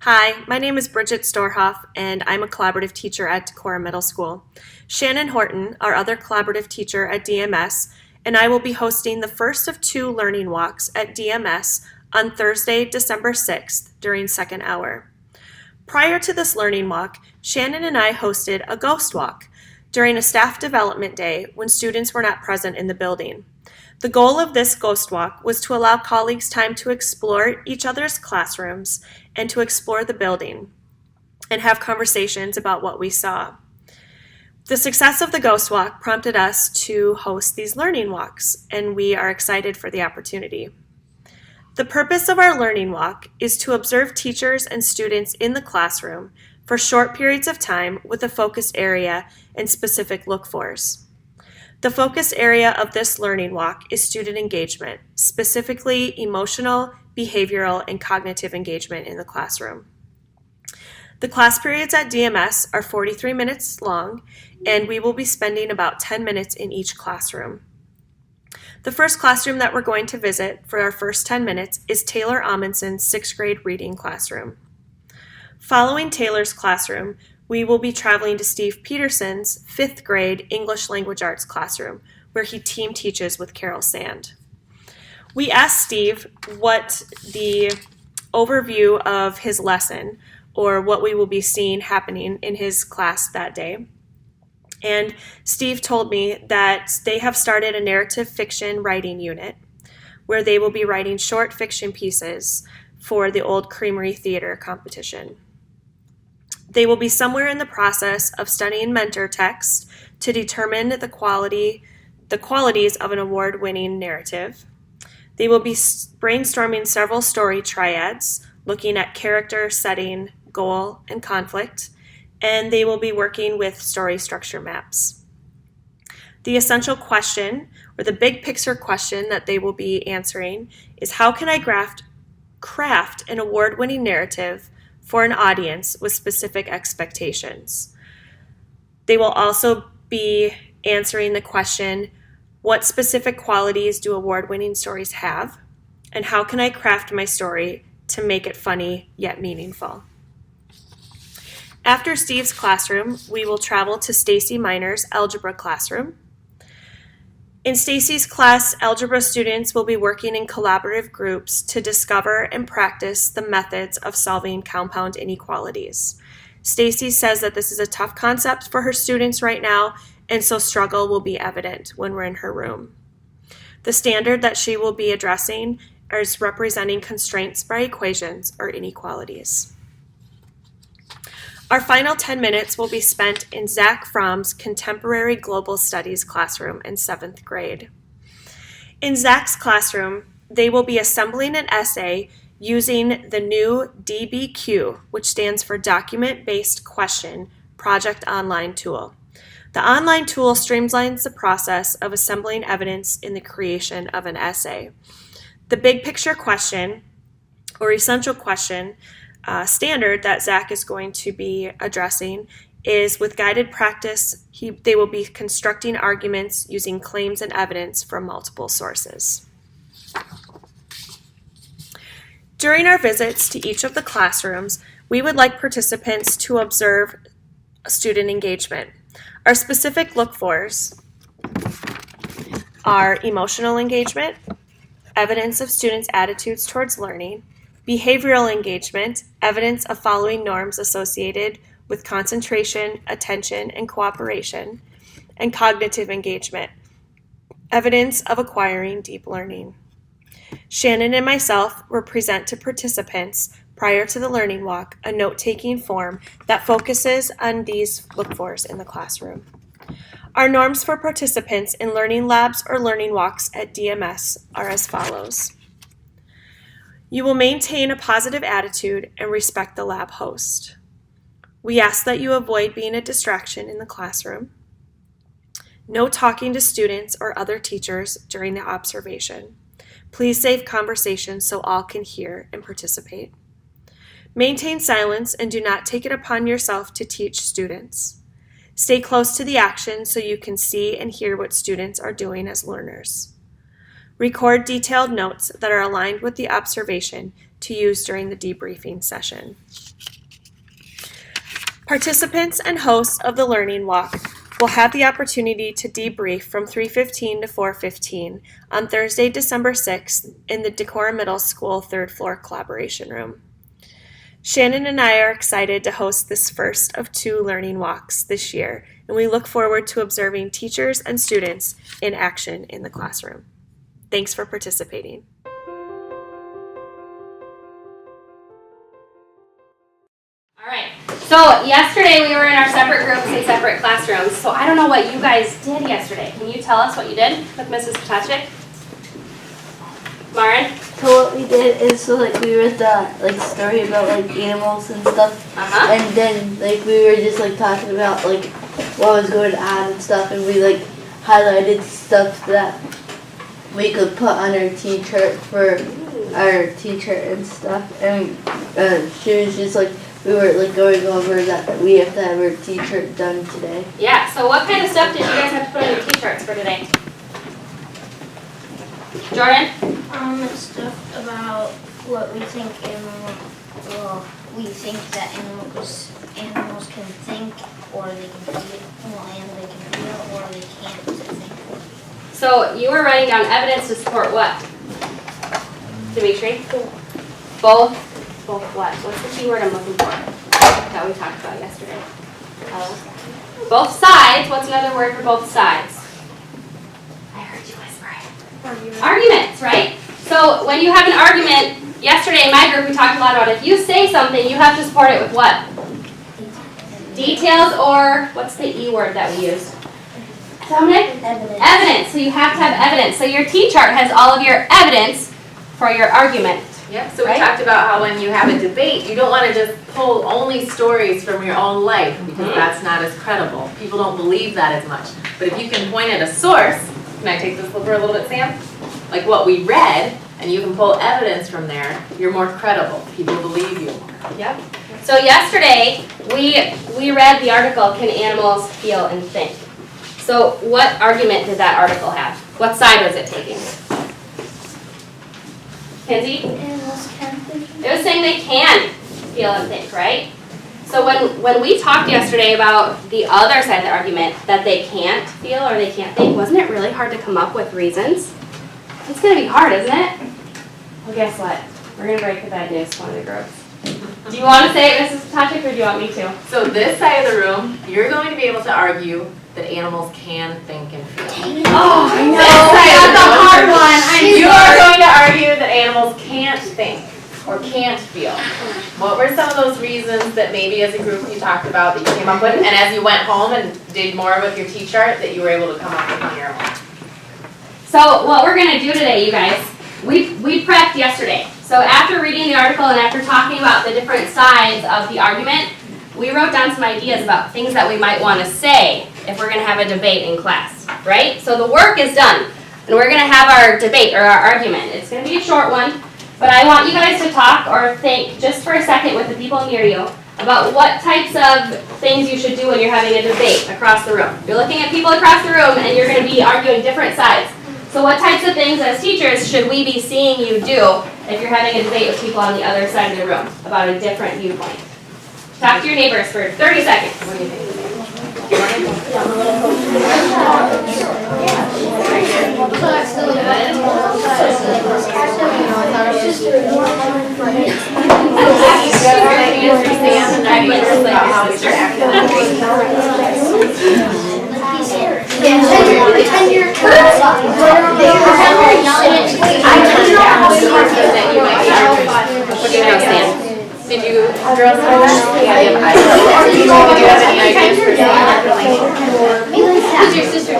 Hi, my name is Bridget Storhoff, and I'm a collaborative teacher at Decorah Middle School. Shannon Horton, our other collaborative teacher at DMS, and I will be hosting the first of two learning walks at DMS on Thursday, December 6th during second hour. Prior to this learning walk, Shannon and I hosted a ghost walk during a staff development day when students were not present in the building. The goal of this ghost walk was to allow colleagues time to explore each other's classrooms and to explore the building and have conversations about what we saw. The success of the ghost walk prompted us to host these learning walks, and we are excited for the opportunity. The purpose of our learning walk is to observe teachers and students in the classroom for short periods of time with a focus area and specific look-fors. The focus area of this learning walk is student engagement, specifically emotional, behavioral, and cognitive engagement in the classroom. The class periods at DMS are 43 minutes long, and we will be spending about 10 minutes in each classroom. The first classroom that we're going to visit for our first 10 minutes is Taylor Amundson's 6th grade reading classroom. Following Taylor's classroom, we will be traveling to Steve Peterson's 5th grade English Language Arts classroom, where he team teaches with Carol Sand. We asked Steve what the overview of his lesson, or what we will be seeing happening in his class that day. And Steve told me that they have started a narrative fiction writing unit where they will be writing short fiction pieces for the Old Creamery Theater competition. They will be somewhere in the process of studying mentor text to determine the qualities of an award-winning narrative. They will be brainstorming several story triads, looking at character, setting, goal, and conflict, and they will be working with story structure maps. The essential question, or the big picture question that they will be answering, is how can I craft an award-winning narrative for an audience with specific expectations? They will also be answering the question, what specific qualities do award-winning stories have? And how can I craft my story to make it funny yet meaningful? After Steve's classroom, we will travel to Stacy Miner's algebra classroom. In Stacy's class, algebra students will be working in collaborative groups to discover and practice the methods of solving compound inequalities. Stacy says that this is a tough concept for her students right now, and so struggle will be evident when we're in her room. The standard that she will be addressing is representing constraints by equations or inequalities. Our final 10 minutes will be spent in Zach Fromm's Contemporary Global Studies classroom in 7th grade. In Zach's classroom, they will be assembling an essay using the new DBQ, which stands for Document-Based Question Project Online tool. The online tool streamlines the process of assembling evidence in the creation of an essay. The big picture question, or essential question, standard that Zach is going to be addressing is with guided practice, they will be constructing arguments using claims and evidence from multiple sources. During our visits to each of the classrooms, we would like participants to observe student engagement. Our specific look-fors are emotional engagement, evidence of students' attitudes towards learning, behavioral engagement, evidence of following norms associated with concentration, attention, and cooperation, and cognitive engagement, evidence of acquiring deep learning. Shannon and myself will present to participants prior to the learning walk a note-taking form that focuses on these look-fors in the classroom. Our norms for participants in learning labs or learning walks at DMS are as follows. You will maintain a positive attitude and respect the lab host. We ask that you avoid being a distraction in the classroom. No talking to students or other teachers during the observation. Please save conversations so all can hear and participate. Maintain silence and do not take it upon yourself to teach students. Stay close to the action so you can see and hear what students are doing as learners. Record detailed notes that are aligned with the observation to use during the debriefing session. Participants and hosts of the Learning Walk will have the opportunity to debrief from 3:15 to 4:15 on Thursday, December 6th in the Decorah Middle School 3rd floor collaboration room. Shannon and I are excited to host this first of 2 Learning Walks this year, and we look forward to observing teachers and students in action in the classroom. Thanks for participating. All right, so yesterday we were in our separate groups in separate classrooms, so I don't know what you guys did yesterday. Can you tell us what you did with Mrs. Potachik? Lauren? So what we did is we read the story about animals and stuff, and then we were just talking about what was going on and stuff, and we highlighted stuff that we could put on our T-shirt for our teacher and stuff, and she was just we were going over that we have to have our T-shirt done today. Yeah, so what kind of stuff did you guys have to put on your T-shirts for today? Jordan? Stuff about what we think we think that animals can think, or they can feel, and they can feel, or they can't think. So you were writing down evidence to support what? Dimitri? Both? Both what? What's the key word I'm looking for that we talked about yesterday? Both sides. What's another word for both sides? I heard you whispering. Arguments, right? So when you have an argument, yesterday in my group we talked a lot about if you say something, you have to support it with what? Details, or what's the E word that we use? Dominic? Evidence. So you have to have evidence. So your T-chart has all of your evidence for your argument. Yep, so we talked about how when you have a debate, you don't want to just pull only stories from your own life because that's not as credible. People don't believe that as much. But if you can point at a source, can I take this over a little bit, Sam? Like what we read, and you can pull evidence from there, you're more credible. People believe you more. Yep. So yesterday, we read the article, Can Animals Feel and Think? So what argument did that article have? What side was it taking? Kenzie? Animals can think. It was saying they can feel and think, right? So when we talked yesterday about the other side of the argument, that they can't feel or they can't think, wasn't it really hard to come up with reasons? It's going to be hard, isn't it? Well, guess what? We're going to break the bad news to one of the groups. Do you want to say it, Mrs. Potachik, or do you want me to? So this side of the room, you're going to be able to argue that animals can think and feel. Oh, I know. That's the hard one. You are going to argue that animals can't think or can't feel. What were some of those reasons that maybe as a group you talked about that you came up with, and as you went home and did more with your T-chart that you were able to come up with on your own? So what we're going to do today, you guys, we prepped yesterday. So after reading the article and after talking about the different sides of the argument, we wrote down some ideas about things that we might want to say if we're going to have a debate in class, right? So the work is done, and we're going to have our debate or our argument. It's going to be a short one, but I want you guys to talk or think just for a second with the people near you about what types of things you should do when you're having a debate across the room. You're looking at people across the room, and you're going to be arguing different sides. So what types of things as teachers should we be seeing you do if you're having a debate with people on the other side of the room about a different viewpoint? Talk to your neighbors for 30 seconds. What do you think? Did you girls have any ideas for your sister?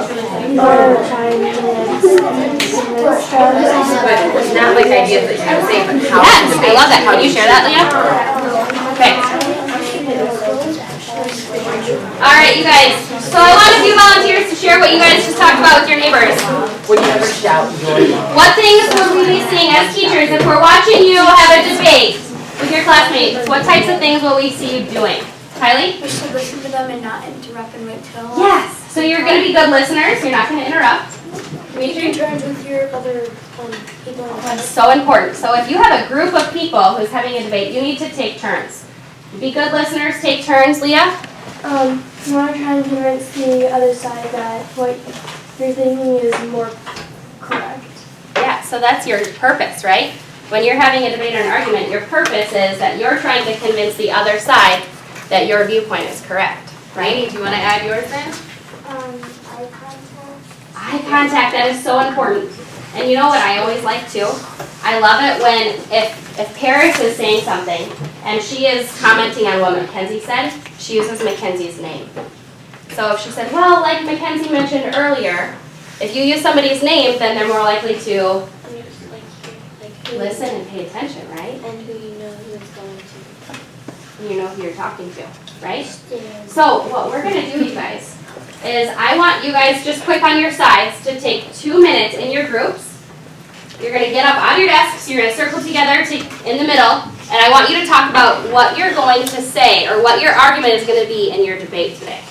But not like ideas that you can say, but how to debate. I love that. Can you share that, Leah? Okay. All right, you guys. So I want a few volunteers to share what you guys just talked about with your neighbors. Would you ever shout? What things will we be seeing as teachers if we're watching you have a debate with your classmates? What types of things will we see you doing? Kylie? We should listen to them and not interrupt and wait till. Yes. So you're going to be good listeners. You're not going to interrupt. Take turns with your other people in That's so important. So if you have a group of people who's having a debate, you need to take turns. Be good listeners, take turns. Leah? You want to try and convince the other side that what you're thinking is more correct. Yeah, so that's your purpose, right? When you're having a debate or an argument, your purpose is that you're trying to convince the other side that your viewpoint is correct, right? Rainey, do you want to add yours in? Eye contact. Eye contact, that is so important. And you know what I always like too? I love it when, if Paris is saying something and she is commenting on what Mackenzie said, she uses Mackenzie's name. So if she said, well, like Mackenzie mentioned earlier, if you use somebody's name, then they're more likely to listen and pay attention, right? And who you know who it's going to. And you know who you're talking to, right? So what we're gonna do, you guys, is I want you guys just quick on your sides to take 2 minutes in your groups. You're gonna get up out of your desks, you're gonna circle together in the middle, and I want you to talk about what you're going to say or what your argument is gonna be in your debate today.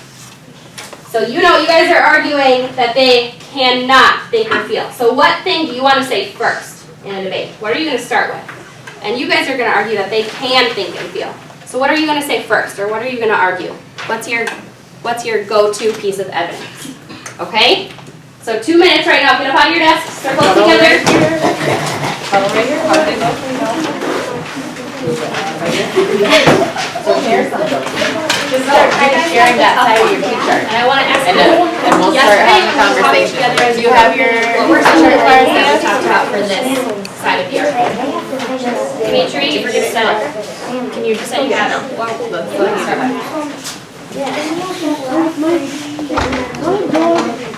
So you know you guys are arguing that they cannot think or feel. So what thing do you want to say first in a debate? What are you going to start with? And you guys are going to argue that they can think and feel. So what are you going to say first, or what are you going to argue? What's your go-to piece of evidence? Okay? So 2 minutes right now. Get up out of your desk, circle together. Just start kind of sharing that side of your teacher. And I want to ask And we'll start having a conversation. Do you have your teacher cards that we talked about for this side of the argument? Dimitri, you forget that. Can you just say you have it? Let's start with.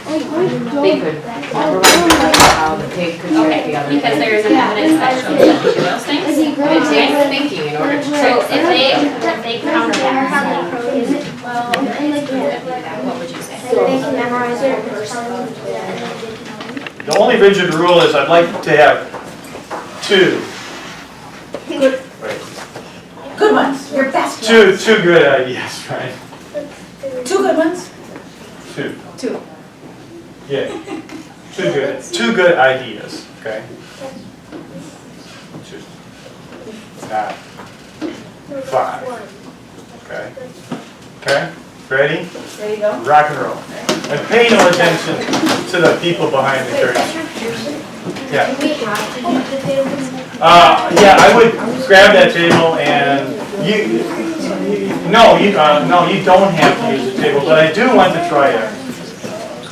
They could how the pig could check the other Because pig. there is an evidence that shows that they do those things. It takes thinking in order to So trick if somebody. they counter that, what would you say? They can memorize it. The only rigid rule is I'd like to have two. Good ones, your best ones. Two good ideas, right? Two good ones? Two. Yeah. Two good ideas, okay? Two. Not 5. Okay? Okay? Ready? There you go. Rock and roll. And pay no attention to the people behind the curtain. Yeah. Yeah, I would grab that table and no, you don't have to use the table, but I do want to try it.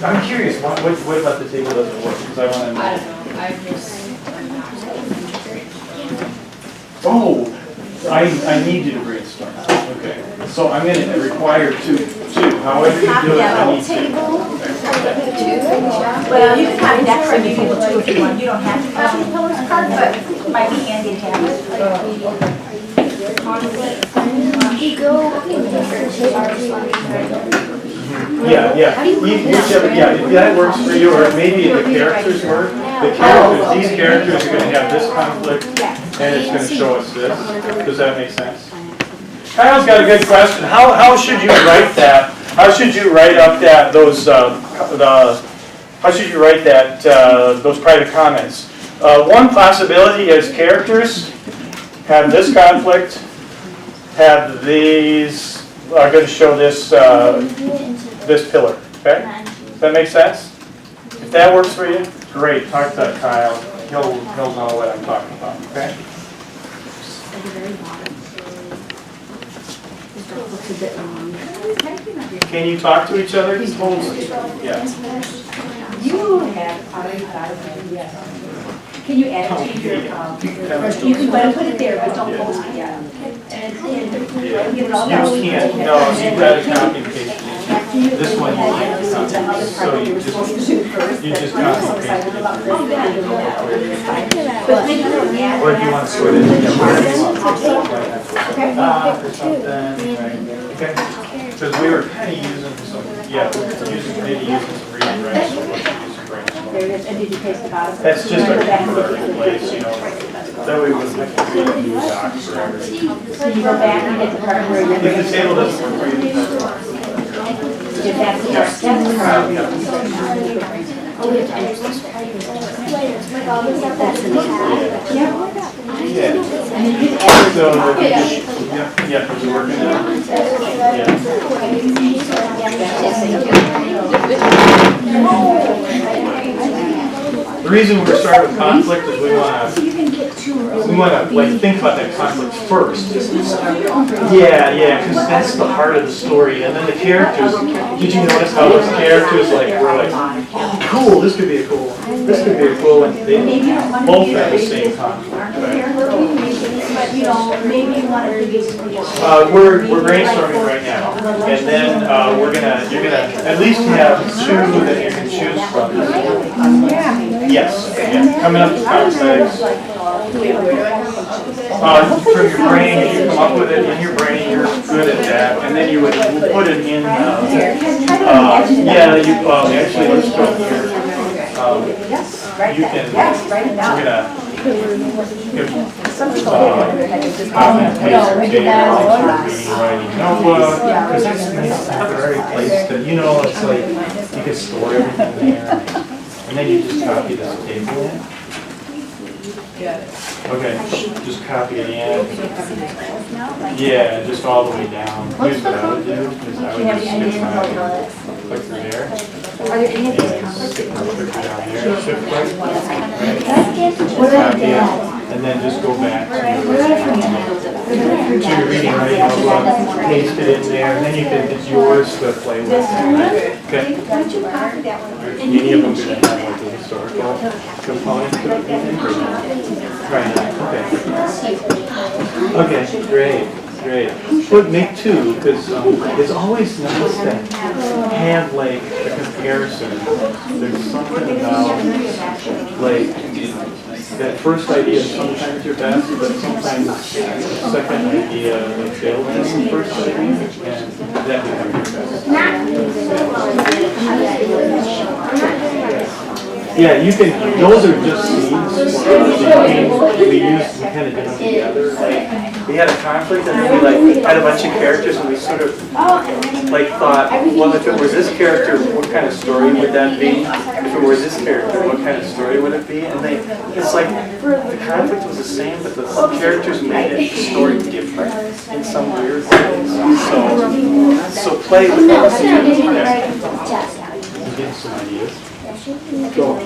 I'm curious, what about the table doesn't work? Because I want to know. I don't know, I just. Oh, I need you to brainstorm. Okay, so I'm going to require two. However you do it, I need two. Well, you can copy that from you people too if you want. You don't have to copy the pillar's card, but it might be handy to have it. Yeah. If that works for you, or maybe if the characters work. These characters are going to have this conflict, and it's going to show us this. Does that make sense? Kyle's got a good question. How should you write that? How should you write up those private comments? One possibility is characters have this conflict, have these are going to show this this pillar. Okay, does that make sense? If that works for you, great. Talk to Kyle. He'll know what I'm talking about. Okay. Can you talk to each other? Totally. Yeah. You have already thought of it, yes. Can you add it to your, you can put it there, but don't post it yet. You can't, no, you've got to copy and paste it. This one you can't copy, so you just copy and paste it. Or if you want to sort it together. Or something, right? Okay, because we were kind of using some, maybe using some reading rights, so we'll use some brainstorm. There it is, and did you paste the bottom? That's just a temporary place, that way we wouldn't have to read a new doc forever. So you go back and get the part where you're. If the table doesn't work for you, That's the part. yeah. like all the stuff that's in the tab. Yeah. So, yeah, is it working now? The reason we're starting with conflict is we want to like think about that conflict first. Yeah, because that's the heart of the story. And then the characters, did you notice how those characters were like, oh, cool, this could be cool, this could be cool, and they both have the same conflict, right? We're brainstorming right now, and then you're gonna at least have two that you can choose from. Yes, yeah. Coming up to context. From your brain, you come up with it in your brain, you're good at that, and then you would put it in, actually, let's go here. You can, we're gonna, copy and paste your writing notebook, because it's nice to have the right place to, it's like, you can store everything there, and then you just copy this table in. Okay, just copy it in. Yeah, just all the way down. Here's what I would do, is I would just skip my clicker there. And skip my clicker down there, shift click. Copy it, and then just go back to your reading writing notebook, paste it in there, and then you can, it's yours to play with. Okay? Any of them going to have like a historical component to it, you think, or not? Right, okay, great. But make two, because it's always nice to have like a comparison. There's something about like that first idea is sometimes your best, but sometimes the second idea like builds on the first idea, and that becomes your best. Yeah, you can, those are just scenes. We kind of did them together. Like, we had a conflict and then we had a bunch of characters and we sort of thought, well, if it was this character, what kind of story would that be? If it were this character, what kind of story would it be? And it's like, the conflict was the same, but the characters made the story different in some weird ways. So play with those. Get some ideas. Go.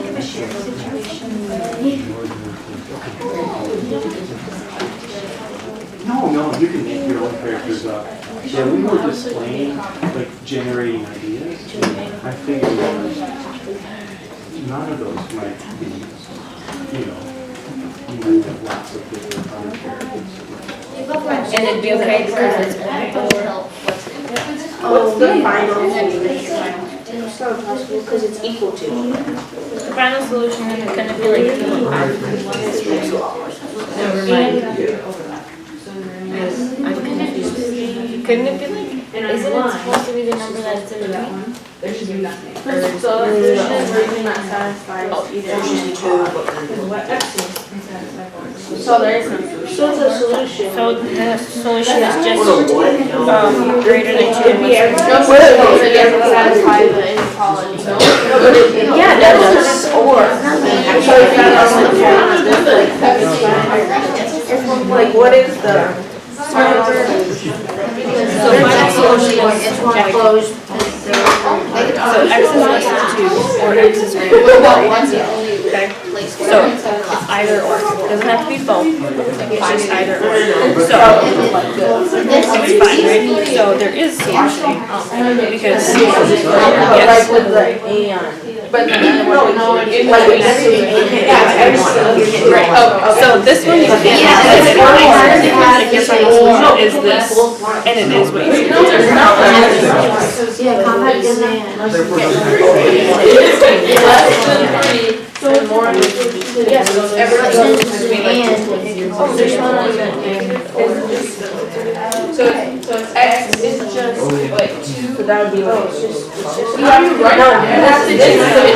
No, you can make your own characters up. Yeah, we were just playing, like generating ideas. I figured none of those might be, you might have lots of different other characters. And it'd be okay because What's the final? It's not possible because it's equal to. The final solution is going to be like never mind. couldn't it be like, isn't it supposed to be the number that's in the one? There should be nothing. So the solution is version that satisfies So there is no solution. So the solution. So the solution is just greater than 2. It'd be everything. It doesn't satisfy the inequality. Yeah, that's just or. Like what is the? So final solution is one closed. So x is less than 2 or x is greater than 1. Okay, so it's either or. It doesn't have to be both. It's just either or. So it's fine, right? So there is solution because yes. with the and. But no, Right. So this one you can't do it. Your final solution is this, and it is what you should do. Yeah, compact is So x is just like 2. So that would be like. You have to write No, it. that's the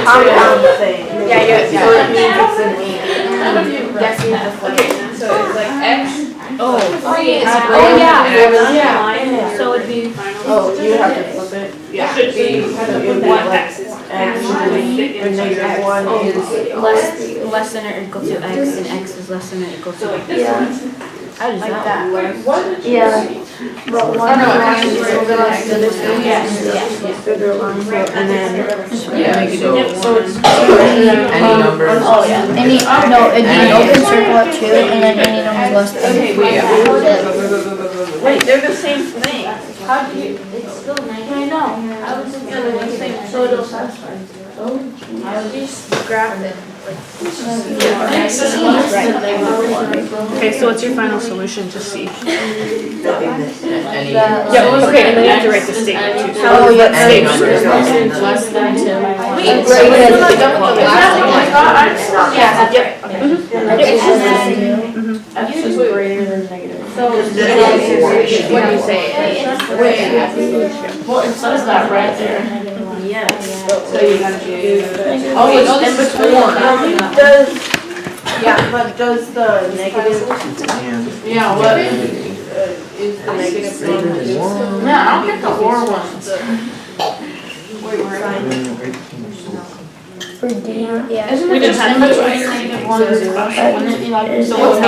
compound thing. Yeah. So it means it's an and. Yes, you have to flip Okay, it. so it's like x. Oh, 3 is yeah. So it'd be Oh, you have to flip it. Yeah. Should be. So it would be What like- x is x, or negative 1 is less than or equal to x, and x is less than or equal to y. Yeah. How does that work? Yeah. But one line is less than this one. Bigger line, and then So any number. Oh, yeah. Any, no, it'd be an open circle at 2, and then any number less than. Okay, wait, they're the same thing. How do you? It's still negative. I know. I was just gonna say, so it'll satisfy. I'll just graph it. Okay, so what's your final solution to C? Any. Yeah, okay, and then you have to write the statement too. Oh, yeah. Any number. Less than 2. Wait, so we're still not done with the last one? X is greater than negative. So, what do you say? Well, it says that right there. Yes. So you gotta do. Oh, it's in between. But does the negative? Yeah, what is the negative one? No, I don't get the or ones. Wait, where are they? For D, yeah. Isn't We it just just had in to between do negative 1 and 0? Wouldn't it be like, so Well, what's the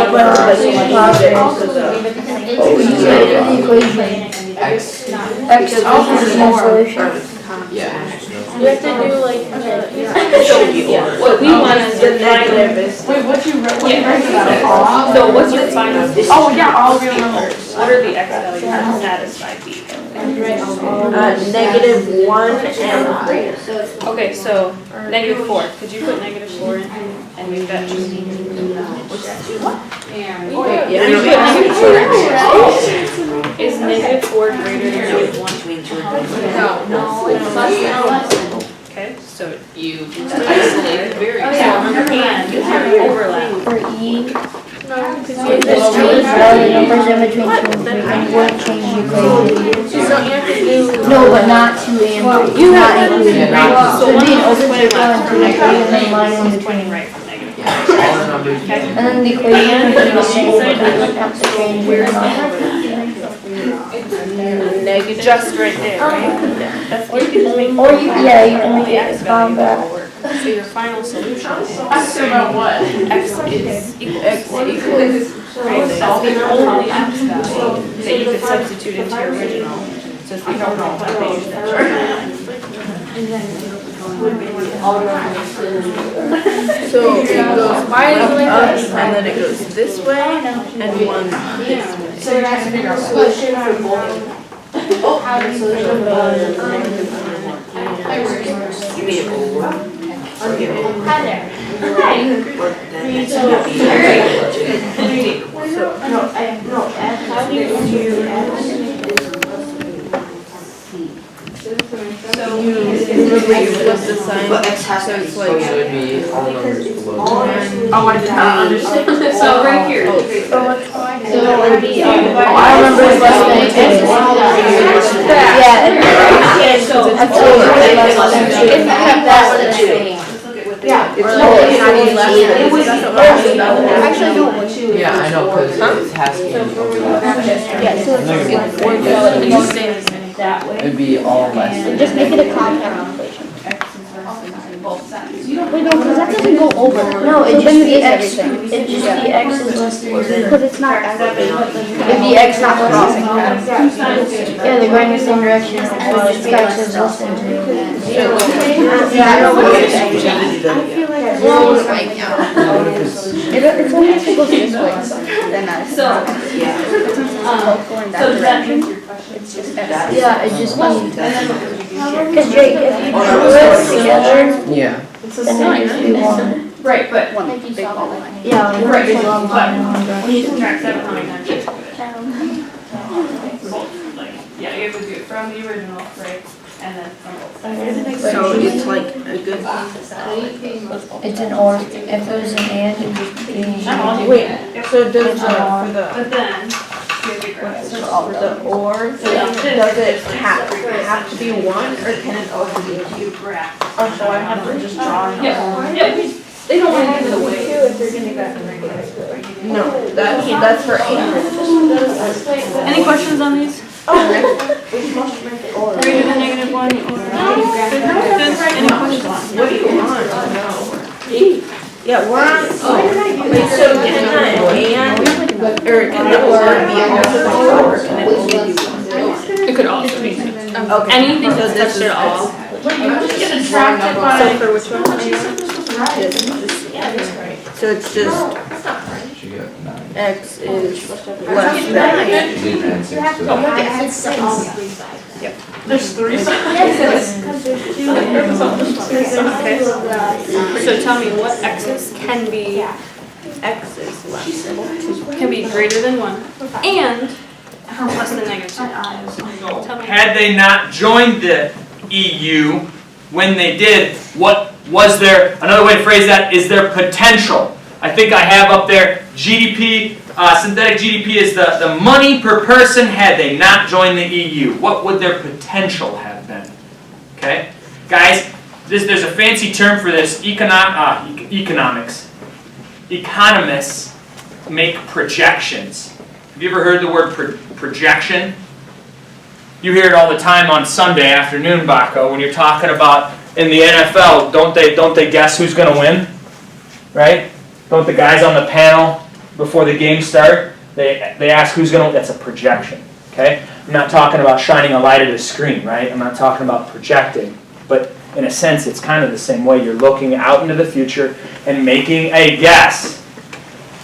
X. X is the solution. Yeah. You have to do like, What we want is the negative is. wait, what you wrote? So what's your final? Oh, yeah, all real numbers. What are the x values that satisfy B? Negative 1 and 3. Okay, so negative 4. Could you put negative 4 in and make that just? Yeah. You put negative 4 in. Is negative 4 greater than negative 1? No, it's less than. Okay, so you isolate it very and you have overlap. For E, just change all the numbers in between 2 and 3, and you wouldn't change the equation. No, but not 2 and 3. You have included. So it'd be an open circle and 2 and 3, and then line in Pointing between. right from negative. All the numbers. And then the equation would be the same, but we wouldn't have to change it. Negative. Just right there, right? That's you can just make. Or you, yeah, you can make the it x value back. will work. So your final solution is About what? x is equal. X equals. Right, that's the only x value that you could substitute into your original, since we don't know what page that's. So it goes finally up, and then it goes this way, and one this way. So you have to figure out a solution for both. How do you solution Hi there. How do you You flip the sign, But X has to be, so so it's it like. would be all numbers below. Oh, I did not understand. So right here. I remember it's less than 2. Yeah. So That's less than 2. Yeah. It's totally not even less than. It was- Actually, no. Yeah, I know, because it has to be overlap. Yeah, so it's that way. It'd be all less than. just make it a compound equation. Wait, no, because that doesn't go over. No, it just be x. It just be x is less than, because it's not x. It'd be x not crossing. Yeah, they're going in the same direction. Well, it's x is less than 2. Yeah, I know what it's it's only if it goes this way, then that's. Going that direction. It's just x. Yeah, it just means. Because Jake, if you do it together, Yeah. then it just be 1. right, but Yeah, right, big but one. when you subtract 7, how many times do you have to do it? Both, like, yeah, you have to do it from the original, right, and then from both sides. So it's like a good. It's an or. If it was an and, it would be. Wait, so does for the. But then, you have to graph. For the or, does it have to be 1, or can it also be 2? You graph. Oh, so I have to just draw it? Yeah, they don't want to give it away. No, that's for 8. Any questions on these? Greater than negative one or? Any questions? What do you want? Yeah, we're on, wait, so can the and, or can the or be under or can it only be one? It could also be. Okay. Anything So that's this touched is at all. So for which one? So it's just X is less than. There's 3 So tell me what x's can be X is less. can be greater than 1 and less than -2. Tell me. Had they not joined the EU when they did, what was their, another way to phrase that is their potential. I think I have up there GDP, synthetic GDP is the money per person had they not joined the EU. What would their potential have been? Okay? Guys, there's a fancy term for this, economics. Economists make projections. Have you ever heard the word projection? You hear it all the time on Sunday afternoon, Baco, when you're talking about in the NFL, don't they guess who's going to win? Right? Don't the guys on the panel before the game start, they ask who's going to win? That's a projection. Okay? I'm not talking about shining a light at a screen, right? I'm not talking about projecting. But in a sense, it's kind of the same way. You're looking out into the future and making a guess.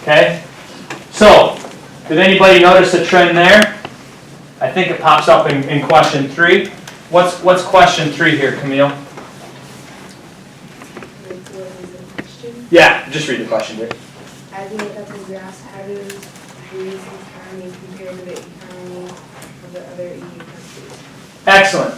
Okay? So, did anybody notice a trend there? I think it pops up in question 3. What's question 3 here, Camille? Yeah, just read the question, dude. As you make up the graphs, how does Greece's economy compare to the economy of the other EU countries? Excellent.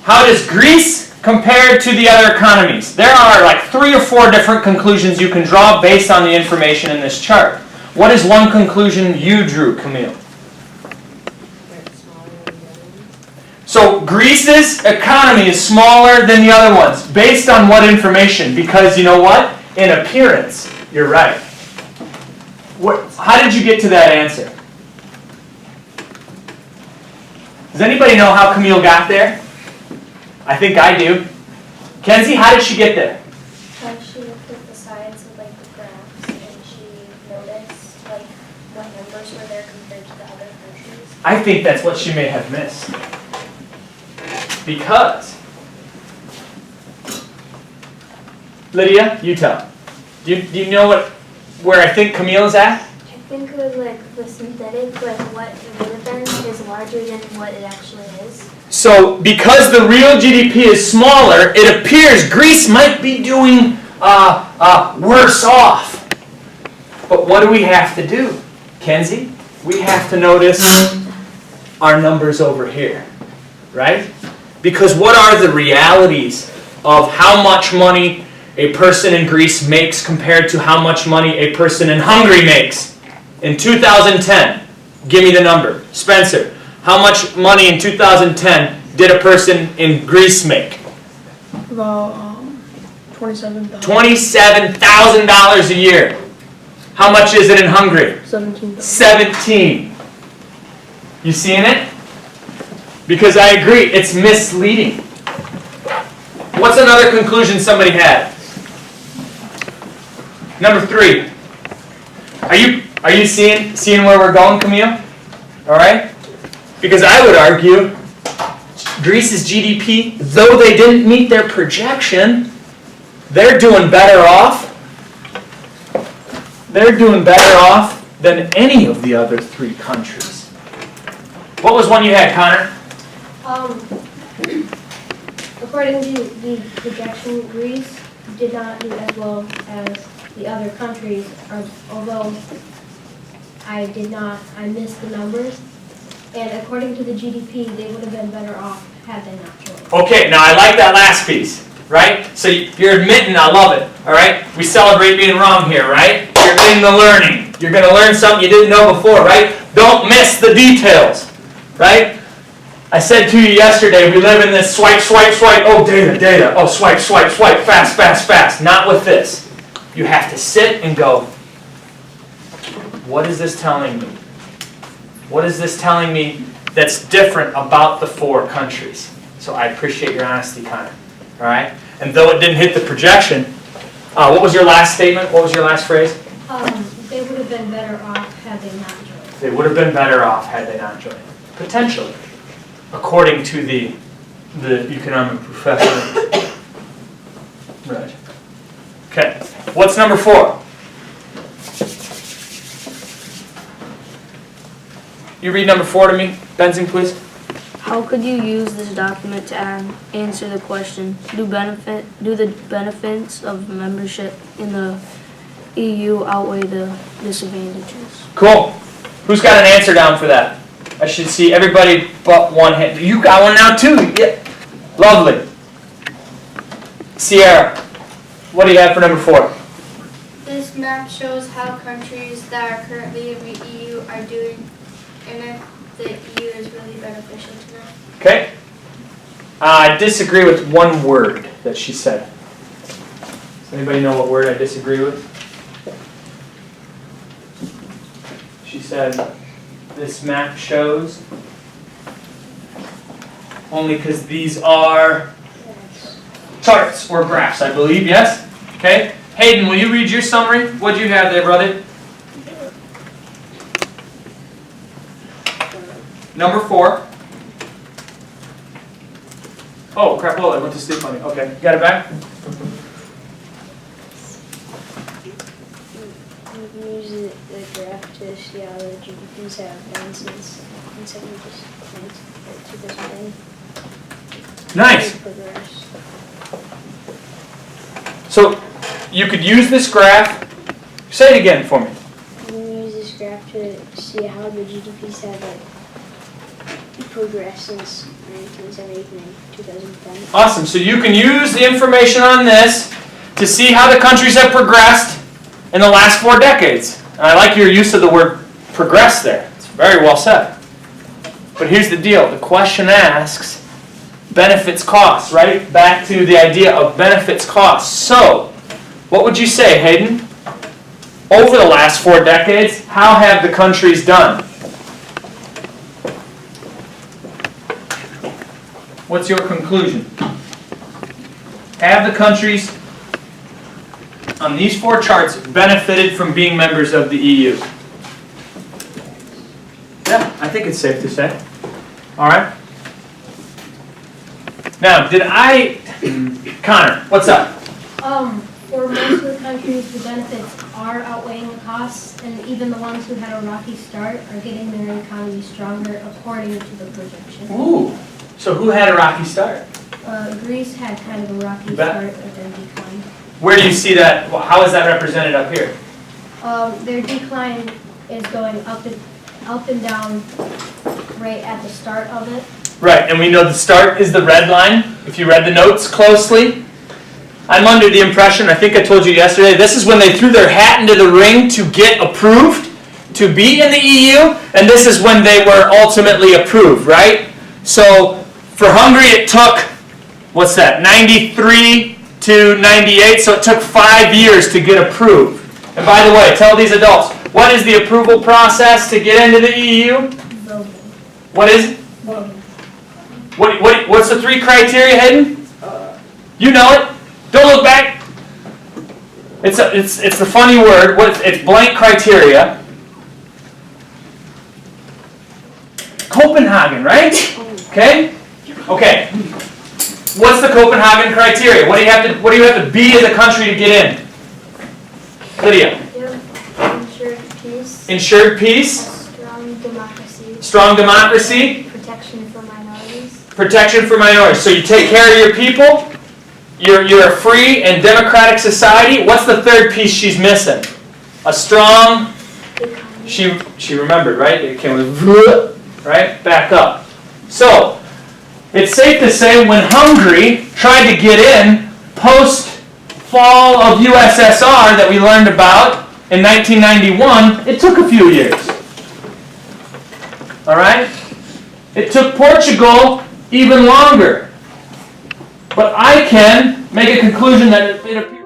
How does Greece compare to the other economies? There are like 3 or 4 different conclusions you can draw based on the information in this chart. What is one conclusion you drew, Camille? So Greece's economy is smaller than the other ones. Based on what information? Because you know what? In appearance, you're right. How did you get to that answer? Does anybody know how Camille got there? I think I do. Kenzie, how did she get there? She looked at the sides of like the graphs and she noticed like what numbers were there compared to the other countries. I think that's what she may have missed. Because, Lydia, you tell. Do you know where I think Camille's at? I think it was like the synthetic, like what it would have been is larger than what it actually is. So, because the real GDP is smaller, it appears Greece might be doing worse off. But what do we have to do, Kenzie? We have to notice our numbers over here, right? Because what are the realities of how much money a person in Greece makes compared to how much money a person in Hungary makes? In 2010, give me the number. Spencer, how much money in 2010 did a person in Greece make? About $27,000. $27,000 a year. How much is it in Hungary? 17. You seeing it? Because I agree, it's misleading. What's another conclusion somebody had? Number 3. Are you seeing where we're going, Camille? All right? Because I would argue Greece's GDP, though they didn't meet their projection, they're doing better off. They're doing better off than any of the other 3 countries. What was one you had, Connor? According to the projection, Greece did not do as well as the other countries, although I missed the numbers. And according to the GDP, they would have been better off had they not joined. Okay, now I like that last piece, right? So you're admitting, I love it, all right? We celebrate being wrong here, right? You're in the learning. You're going to learn something you didn't know before, right? Don't miss the details, right? I said to you yesterday, we live in this swipe, swipe, swipe, oh, data, oh, swipe, swipe, swipe, fast, fast, fast. Not with this. You have to sit and go, what is this telling me? What is this telling me that's different about the 4 countries? So I appreciate your honesty, Connor. All right? And though it didn't hit the projection, what was your last statement? What was your last phrase? They would have been better off had they not joined. They would have been better off had they not joined. Potentially. According to the economic professor. Right. Okay. What's number 4? You read number 4 to me, Benzing, please. How could you use this document to answer the question, do the benefits of membership in the EU outweigh the disadvantages? Cool. Who's got an answer down for that? I should see everybody but one hand. You got one now too. Yeah. Lovely. Sierra, what do you have for number 4? This map shows how countries that are currently in the EU are doing, and if the EU is really beneficial to them. Okay. I disagree with one word that she said. Does anybody know what word I disagree with? She said, this map shows, only because these are charts or graphs, I believe, yes? Okay. Hayden, will you read your summary? What do you have there, brother? Number 4. Oh, crap, I went to sleep on me. Okay, you got it back? Use the graph to see how the GDPs have been since 2010. Nice. Progress. So, you could use this graph. Say it again for me. You can use this graph to see how the GDPs have progressed since 1978 and 2010. Awesome. So you can use the information on this to see how the countries have progressed in the last 4 decades. And I like your use of the word progress there. It's very well said. But here's the deal. The question asks benefits costs, right? Back to the idea of benefits costs. So, what would you say, Hayden? Over the last 4 decades, how have the countries done? What's your conclusion? Have the countries on these 4 charts benefited from being members of the EU? Yeah, I think it's safe to say. All right. Now, Connor, what's up? For most of the countries, the benefits are outweighing the costs, and even the ones who had a rocky start are getting their economy stronger according to the projection. Ooh, so who had a rocky start? Greece had kind of a rocky start, but then declined. Where do you see that? Well, how is that represented up here? Their decline is going up and down right at the start of it. Right, and we know the start is the red line, if you read the notes closely. I'm under the impression, I think I told you yesterday, this is when they threw their hat into the ring to get approved to be in the EU, and this is when they were ultimately approved, right? So, for Hungary it took, 93 to 98, so it took 5 years to get approved. And by the way, tell these adults, what is the approval process to get into the EU? Voting. What is it? Voting. What's the 3 criteria, Hayden? You know it. Don't look back. It's the funny word. It's blank criteria. Copenhagen, right? Okay. Okay. What's the Copenhagen criteria? What do you have to be as a country to get in? Lydia. Ensured peace. Ensured peace. Strong democracy. Strong democracy. Protection for minorities. Protection for minorities. So you take care of your people. You're a free and democratic society. What's the 3rd piece she's missing? A strong. She remembered, right? It came with right back up. So it's safe to say when Hungary tried to get in post fall of USSR that we learned about in 1991, it took a few years. All right? It took Portugal even longer. But I can make a conclusion that it appears.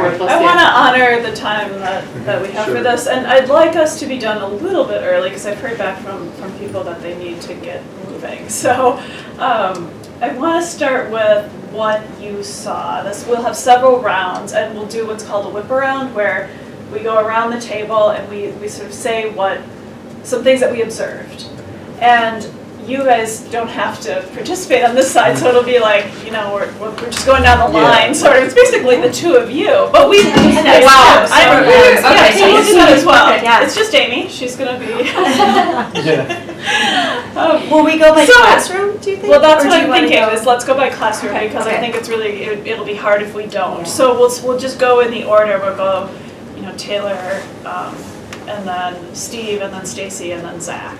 I want to honor the time that we have for this, and I'd like us to be done a little bit early, because I've heard back from people that they need to get moving. So I want to start with what you saw. We'll have several rounds, and we'll do what's called a whip around, where we go around the table and we sort of say some things that we observed. And you guys don't have to participate on this side, so it'll be like, we're just going down the line, sort of. It's basically the two of you, but we Wow. so we'll do that as well. Okay, yeah. It's just Amy. She's going to be. Will we go by classroom, do you think? Well, that's Or what do you I'm wanna thinking, go- is let's go by classroom, because I think it's really, it'll be hard if we don't. So we'll just go in the order. We'll go, Taylor, and then Steve, and then Stacy, and then Zach.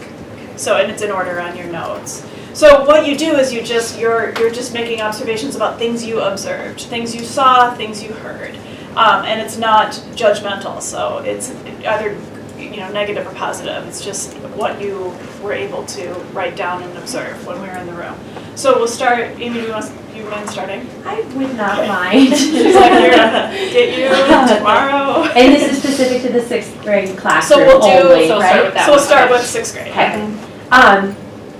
So, and it's in order on your notes. So what you do is you're just making observations about things you observed, things you saw, things you heard, and it's not judgmental. So it's either negative or positive. It's just what you were able to write down and observe when we were in the room. So we'll start. Amy, do you mind starting? I would not mind. She's like, here to get you tomorrow. And this is specific to the 6th grade classroom So we'll only, so right? we'll start with 6th grade. Okay.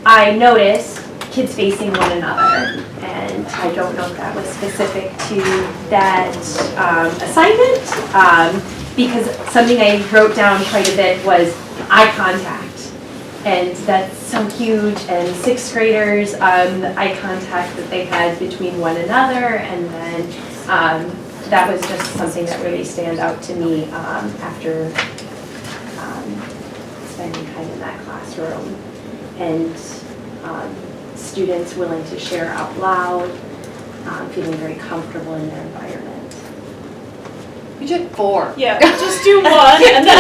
I noticed kids facing one another, and I don't know if that was specific to that assignment, because something I wrote down quite a bit was eye contact. And that's so huge, and 6th graders, the eye contact that they had between one another, and then that was just something that really stands out to me after spending time in that classroom. And students willing to share out loud, feeling very comfortable in their environment. You did 4. Yeah, just do one, and then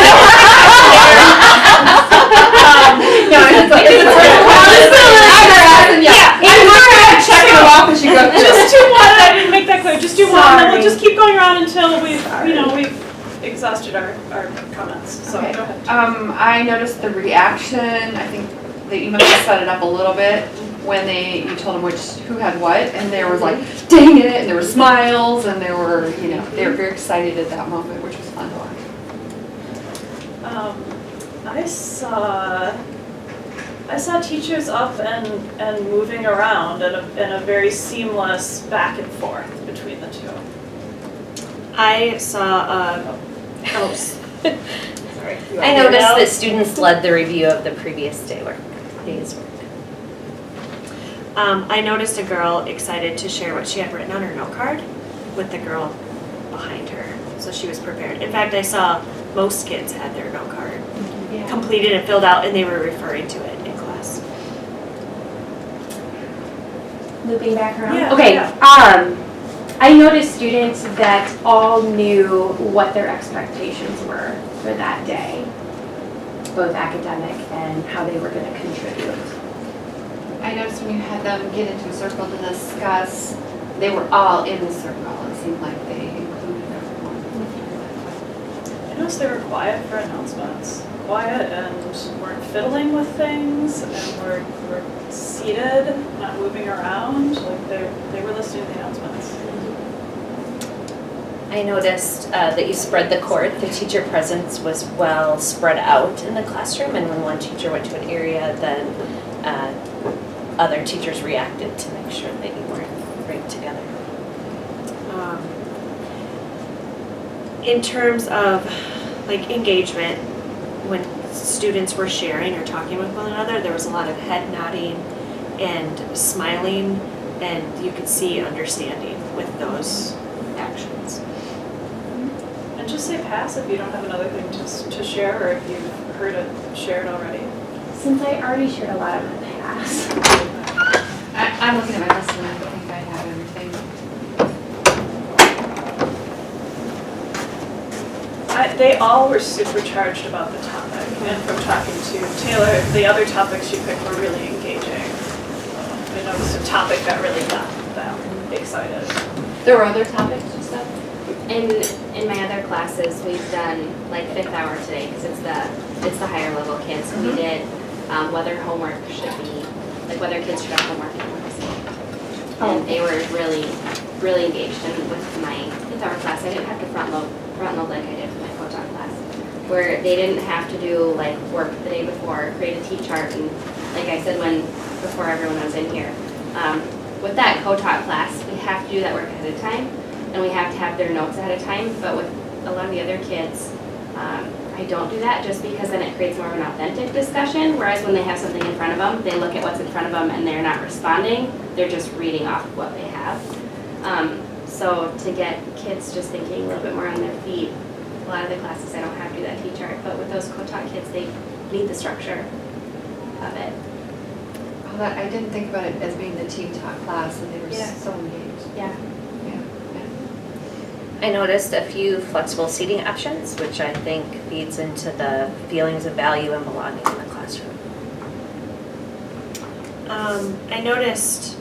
just do one. I didn't make that clear. Just do one, and then we'll just keep going around until we've exhausted our comments. So Okay. go ahead. I noticed the reaction. I think that you must have set it up a little bit when you told them who had what, and there was like, dang it, and there were smiles, and there were, they were very excited at that moment, which was fun to watch. I saw teachers up and moving around in a very seamless back and forth between the two. I saw Sorry. I noticed that students led the review of the previous day's work. I noticed a girl excited to share what she had written on her note card with the girl behind her, so she was prepared. In fact, I saw most kids had their note card completed and filled out, and they were referring to it in class. Looping back around? Yeah, Okay, yeah. I noticed students that all knew what their expectations were for that day, both academic and how they were going to contribute. I noticed when you had them get into a circle to discuss, they were all in the circle. It seemed like they included everyone. I noticed they were quiet for announcements. Quiet and weren't fiddling with things, and were seated, not moving around. Like they were listening to the announcements. I noticed that you spread the court. The teacher presence was well spread out in the classroom, and when one teacher went to an area, then other teachers reacted to make sure that you weren't right together. In terms of engagement, when students were sharing or talking with one another, there was a lot of head nodding and smiling, and you could see understanding with those actions. And just say pass if you don't have another thing to share, or if you've heard it shared already. Since I already shared a lot of my past. I'm looking at my list and I think I have everything. They all were supercharged about the topic, and from talking to Taylor, the other topics she picked were really engaging. I noticed a topic that really got them excited. There were other topics and stuff? In my other classes, we've done like 5th hour today because it's the higher level kids. So we did whether homework should be, like whether kids should have homework in class. And they were really engaged. And with my 5th summer class, I didn't have to front load like I did for my co-talk class, where they didn't have to do like work the day before, create a T-chart, and like I said before everyone was in here. With that co-talk class, we have to do that work ahead of time, and we have to have their notes ahead of time, but with a lot of the other kids, I don't do that just because then it creates more of an authentic discussion, whereas when they have something in front of them, they look at what's in front of them and they're not responding, they're just reading off of what they have. So to get kids just thinking a little bit more on their feet, a lot of the classes I don't have to do that T-chart, but with those co-taught kids, they need the structure of it. Oh, I didn't think about it as being the team talk class, and they were so engaged. Yeah. I noticed a few flexible seating options, which I think feeds into the feelings of value and belonging in the classroom. I noticed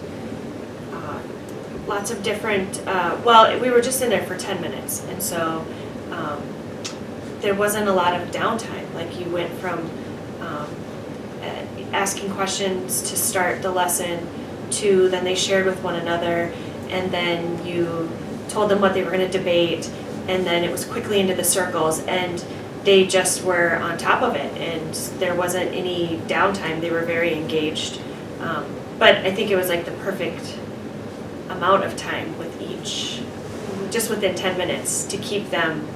lots of different, well, we were just in there for 10 minutes, and so there wasn't a lot of downtime. Like you went from asking questions to start the lesson to then they shared with one another, and then you told them what they were going to debate, and then it was quickly into the circles, and they just were on top of it, and there wasn't any downtime. They were very engaged. But I think it was like the perfect amount of time with each, just within 10 minutes, to keep them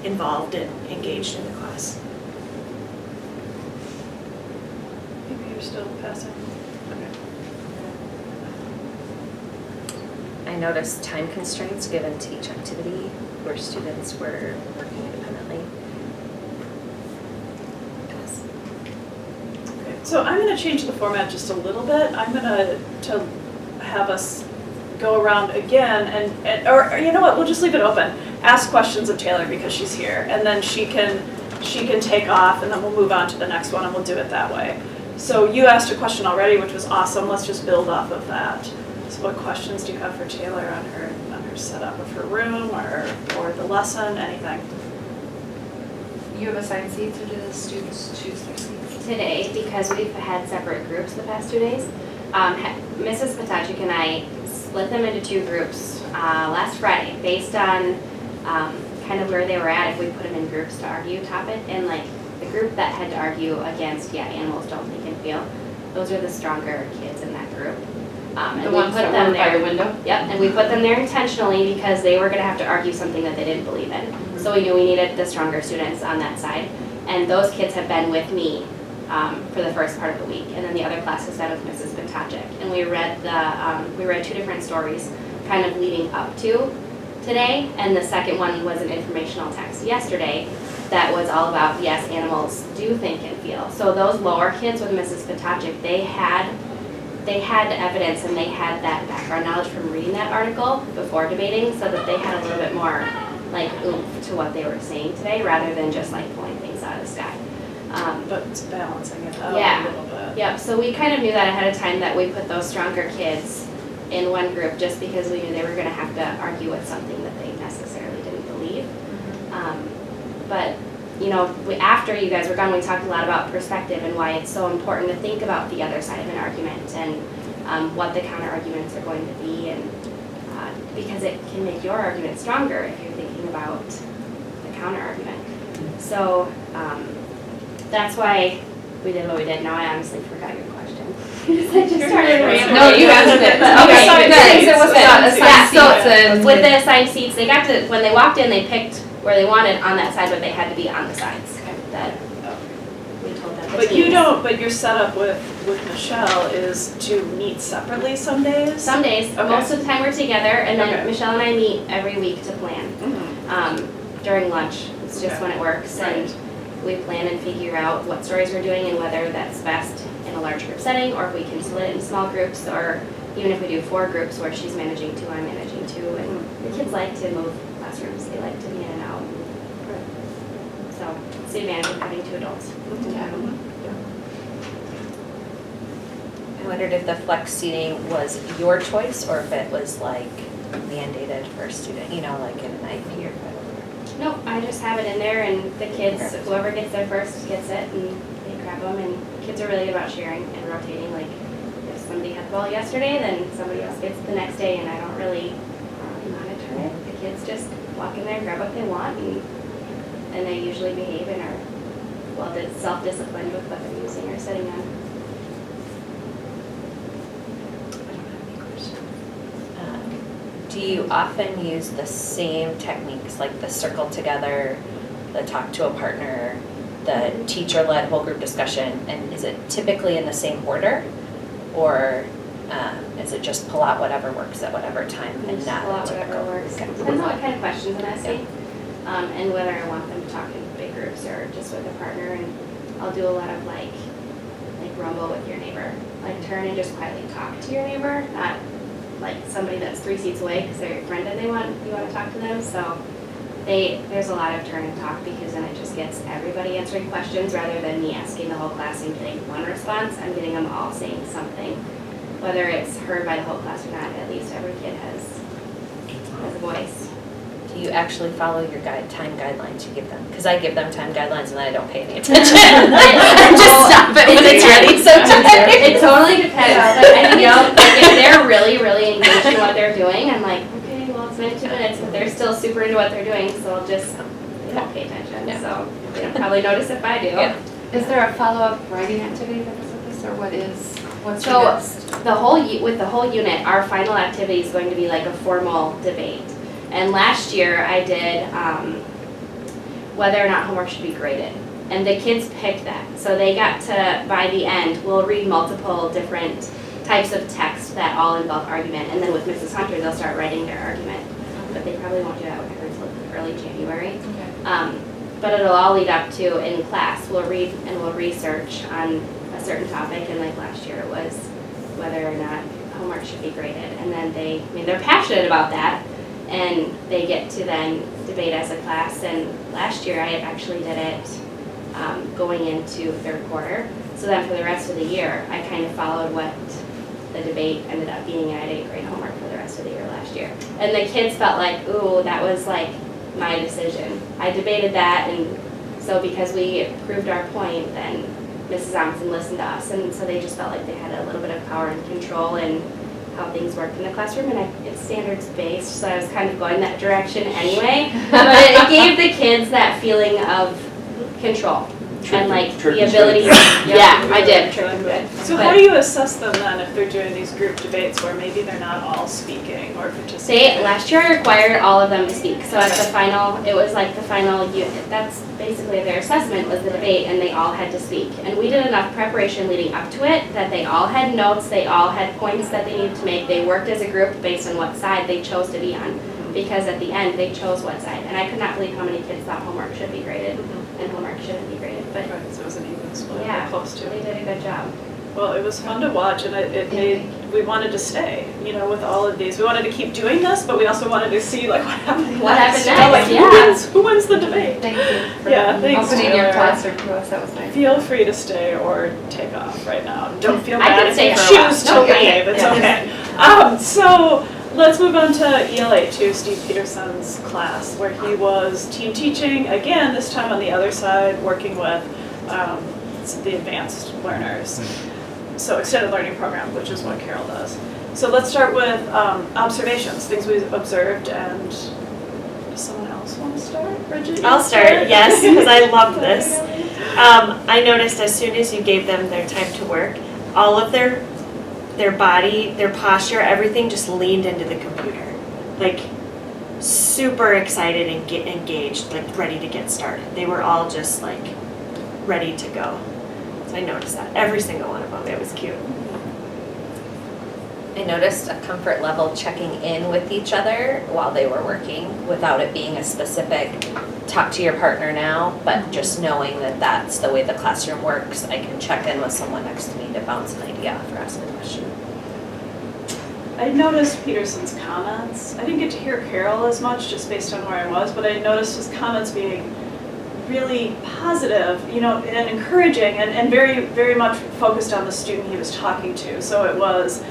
involved and engaged in the class. Maybe you're still passing. I noticed time constraints given to each activity where students were working independently. Okay, so I'm going to change the format just a little bit. I'm going to have us go around again or you know what, we'll just leave it open. Ask questions of Taylor because she's here, and then she can take off, and then we'll move on to the next one, and we'll do it that way. So you asked a question already, which was awesome. Let's just build off of that. So what questions do you have for Taylor on her setup of her room or the lesson, anything? You have assigned seats, or do the students choose their seats? Today, because we've had separate groups the past 2 days, Mrs. Patajic and I split them into 2 groups last Friday based on kind of where they were at if we put them in groups to argue a topic. And like the group that had to argue against, animals don't think and feel, those are the stronger kids in that group. And The we ones put that them were by there. the window? Yep, and we put them there intentionally because they were going to have to argue something that they didn't believe in. So we knew we needed the stronger students on that side. And those kids have been with me for the first part of the week. And then the other class is that of Mrs. Patajic. And we read 2 different stories kind of leading up to today. And the second one was an informational text yesterday that was all about, yes, animals do think and feel. So those lower kids with Mrs. Patajic, they had evidence and they had that background knowledge from reading that article before debating, so that they had a little bit more like oomph to what they were saying today rather than just like pulling things out of the sky. But it's balancing it out a little bit. Yep, so we kind of knew that ahead of time that we put those stronger kids in one group just because we knew they were going to have to argue with something that they necessarily didn't believe. But after you guys were gone, we talked a lot about perspective and why it's so important to think about the other side of an argument and what the counter arguments are going to be, and because it can make your argument stronger if you're thinking about the counter argument. So that's why we did what we did. Now I honestly forgot your question. I just started rambling. No, you answered it. Okay, Good. So what's that? So with the assigned seats, they got to, when they walked in, they picked where they wanted on that side, but they had to be on the sides that we told them. But your setup with Michelle is to meet separately some days? Some days. Okay. Most of the time we're together, and then Okay. Michelle and I meet every week to plan. During lunch, it's just when it works, and we plan and figure out what stories we're doing and whether that's best in a large group setting, or if we can split it in small groups, or even if we do 4 groups where she's managing 2, I'm managing 2, and the kids like to move classrooms, they like to be in and out. So it's the advantage of having 2 adults. I wondered if the flex seating was your choice or if it was like mandated for a student, like in an IP or whatever. Nope, I just have it in there, and the kids, whoever gets there first gets it, and they grab them, and kids are really about sharing and rotating. Like, if somebody had the ball yesterday, then somebody else gets it the next day, and I don't really monitor it. The kids just walk in there, grab what they want, and they usually behave and are, well, self-disciplined with what they're using or sitting on. Do you often use the same techniques, like the circle together, the talk to a partner, the teacher-led whole group discussion, and is it typically in the same order? Or is it just pull out whatever works at whatever time and Just not pull out typical? whatever works. Okay. Depends on what kind of questions I'm asking, and whether I want them to talk in big groups or just with a partner. And I'll do a lot of like rumble with your neighbor, like turn and just quietly talk to your neighbor, not like somebody that's 3 seats away because they're your friend and you want to talk to them. So there's a lot of turn and talk, because then it just gets everybody answering questions rather than me asking the whole class and getting one response. I'm getting them all saying something, whether it's heard by the whole class or not. At least every kid has a voice. Do you actually follow your time guidelines you give them? Because I give them time guidelines and then I don't pay any attention. I just stop it when it's ready sometimes. It totally depends. Like, I think if they're really, really engaged in what they're doing, I'm like, okay, well, it's been 2 minutes, but they're still super into what they're doing, so I'll just, they don't pay attention. Yeah. So they don't probably notice if I do. Yeah. Is there a follow-up writing activity that goes with this, or what's So your next? with the whole unit, our final activity is going to be like a formal debate. And last year I did whether or not homework should be graded. And the kids picked that. So they got to, by the end, we'll read multiple different types of text that all involve argument. And then with Mrs. Hunter, they'll start writing their argument. But they probably won't do that with her until early January. Okay. But it'll all lead up to, in class, we'll read and we'll research on a certain topic. And like last year, it was whether or not homework should be graded. And then they're passionate about that. And they get to then debate as a class. And last year I actually did it going into third quarter. So then for the rest of the year, I kind of followed what the debate ended up being, and I didn't grade homework for the rest of the year last year. And the kids felt like, ooh, that was like my decision. I debated that, and so because we proved our point, then Mrs. Amundson listened to us, and so they just felt like they had a little bit of power and control in how things worked in the classroom, and it's standards-based, so I was kind of going that direction anyway. But it gave the kids that feeling of control and like the ability. Yeah, I did. Trick them good. So how do you assess them then if they're doing these group debates where maybe they're not all speaking or participating? Last year I required all of them to speak. So at the final, it was like the final unit. That's basically their assessment was the debate, and they all had to speak. And we did enough preparation leading up to it that they all had notes, they all had points that they needed to make. They worked as a group based on what side they chose to be on. Because at the end, they chose what side. And I could not believe how many kids thought homework should be graded and homework shouldn't be graded. But Right, so it was an even split, yeah, close to. they did a good job. Well, it was fun to watch, and it made, we wanted to stay, with all of these. We wanted to keep doing this, but we also wanted to see like what happened next. What happened You know, like, next, who wins the debate? Thank you for Thanks, opening your Taylor. classroom to us, that was nice. Feel free to stay or take off right now. Don't feel I bad can if stay you for a while. choose to No, behave, it's okay. So let's move on to ELA 2, Steve Peterson's class, where he was team teaching, again, this time on the other side, working with the advanced learners. So extended learning program, which is what Carol does. So let's start with observations, things we've observed, and does someone else want to start? Bridget, you I'll wanna start, yes, because I love this. I noticed as soon as you gave them their time to work, all of their body, their posture, everything just leaned into the computer. Like, super excited and engaged, like ready to get started. They were all just like ready to go. So I noticed that, every single one of them. It was cute. I noticed a comfort level checking in with each other while they were working without it being a specific talk to your partner now, but just knowing that that's the way the classroom works. I can check in with someone next to me to bounce an idea off or ask a question. I noticed Peterson's comments. I didn't get to hear Carol as much just based on where I was, but I noticed his comments being really positive, and encouraging, and very, very much focused on the student he was talking to. So it was,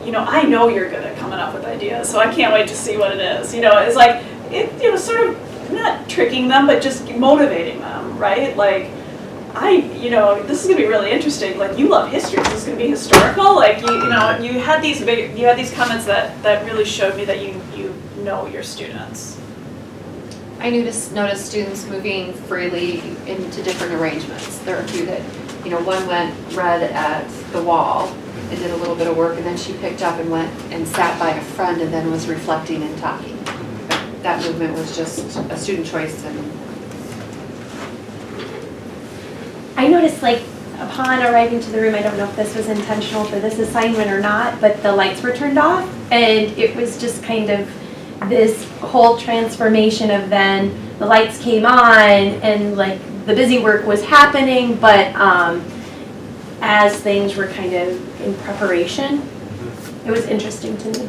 I know you're good at coming up with ideas, so I can't wait to see what it is. It's like, it was sort of not tricking them, but just motivating them, right? Like, this is gonna be really interesting. Like, you love history, so this is gonna be historical. Like, you had these comments that really showed me that you know your students? I noticed students moving freely into different arrangements. There are a few that, one read at the wall and did a little bit of work, and then she picked up and went and sat by a friend and then was reflecting and talking. But that movement was just a student choice. And I noticed, upon arriving to the room, I don't know if this was intentional for this assignment or not, but the lights were turned off, and it was just kind of this whole transformation of then the lights came on and the busy work was happening, but as things were kind of in preparation, it was interesting to me.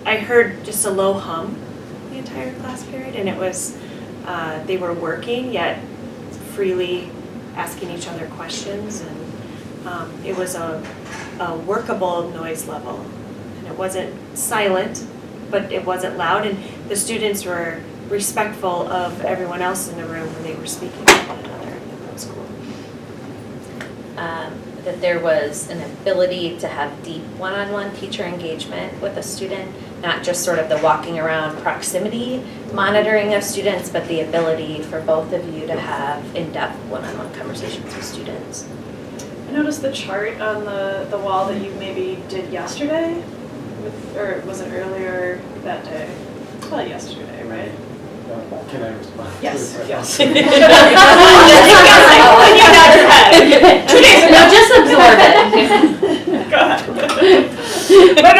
I heard just a low hum the entire class period, and it was they were working yet freely asking each other questions, and it was a workable noise level, and it wasn't silent, but it wasn't loud, and the students were respectful of everyone else in the room when they were speaking with one another in the middle school. That there was an ability to have deep one-on-one teacher engagement with a student, not just sort of the walking around proximity monitoring of students, but the ability for both of you to have in-depth one-on-one conversations with students. I noticed the chart on the wall that you maybe did yesterday, or was it earlier that day? Probably yesterday, right? Can I respond? Yes, yes. When you nod your head. 2 days ago. No, just absorb it. Go ahead. But I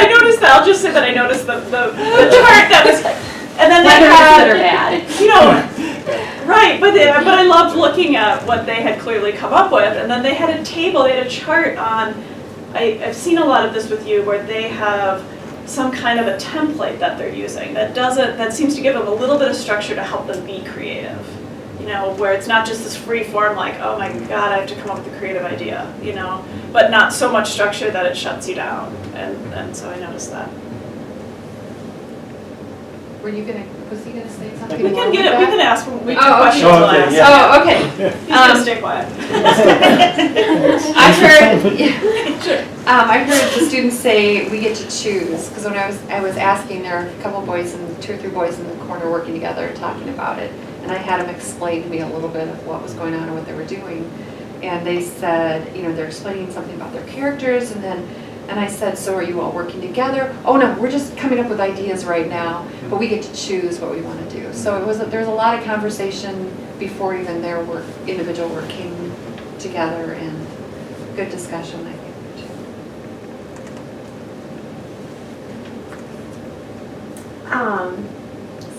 noticed that, I'll just say that I noticed the chart that was, and then they had, good or bad. Right, but I loved looking at what they had clearly come up with, and then they had a table, they had a chart on, I've seen a lot of this with you, where they have some kind of a template that they're using that seems to give them a little bit of structure to help them be creative. Where it's not just this free form, like, oh my God, I have to come up with a creative idea, but not so much structure that it shuts you down, and so I noticed that. was he gonna say something? We can get it. We can ask. We can Oh, questions. okay. We'll ask. Yeah. Oh, okay. He's gonna stay quiet. I've heard the students say we get to choose, because when I was asking, there are a couple boys and 2 or 3 boys in the corner working together talking about it, and I had them explain to me a little bit of what was going on and what they were doing, and they said, they're explaining something about their characters, and I said, so are you all working together? Oh no, we're just coming up with ideas right now, but we get to choose what we want to do. So there was a lot of conversation before even their individual work came together, and good discussion, I think.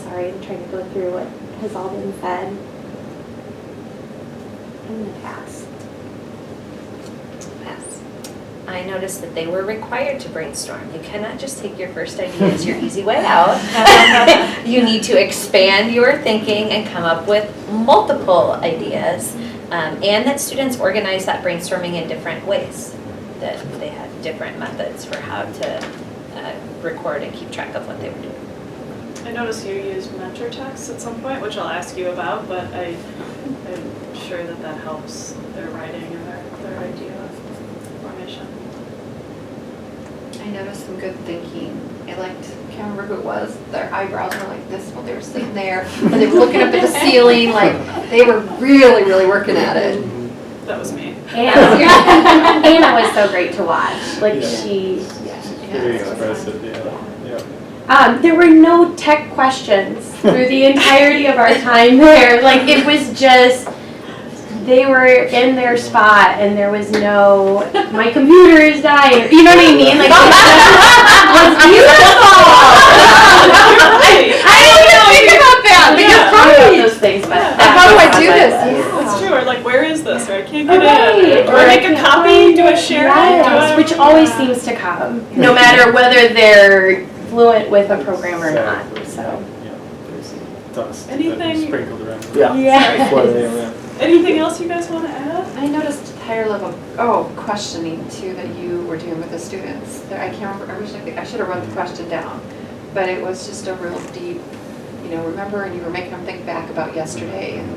Sorry, I'm trying to go through what has all been said in the past. I noticed that they were required to brainstorm. You cannot just take your first idea as your easy way out. You need to expand your thinking and come up with multiple ideas, and that students organize that brainstorming in different ways, that they had different methods for how to record and keep track of what they were doing. I noticed you used mentor texts at some point, which I'll ask you about, but I'm sure that helps their writing and their idea of formation. I noticed some good thinking. I can't remember who it was, their eyebrows were like this while they were sitting there, and they were looking up at the ceiling, they were really, really working at it. That was me. Anna was so great to watch. She... Very expressive, yeah. There were no tech questions through the entirety of our time there. It was just, they were in their spot, and there was no, my computer is dying. You know what I mean? It was beautiful. I didn't even think about that. Because probably those things, but how do I do this? That's true. Or where is this? Or I can't get in. Do I make a copy? Do I share it? Which always seems to come, no matter whether they're fluent with a program or not. So. Dust anything sprinkled around. Yeah. Anything else you guys want to add? I noticed higher level questioning too that you were doing with the students. I can't remember. I should have wrote the question down, but it was just a real deep. Remember, and you were making them think back about yesterday and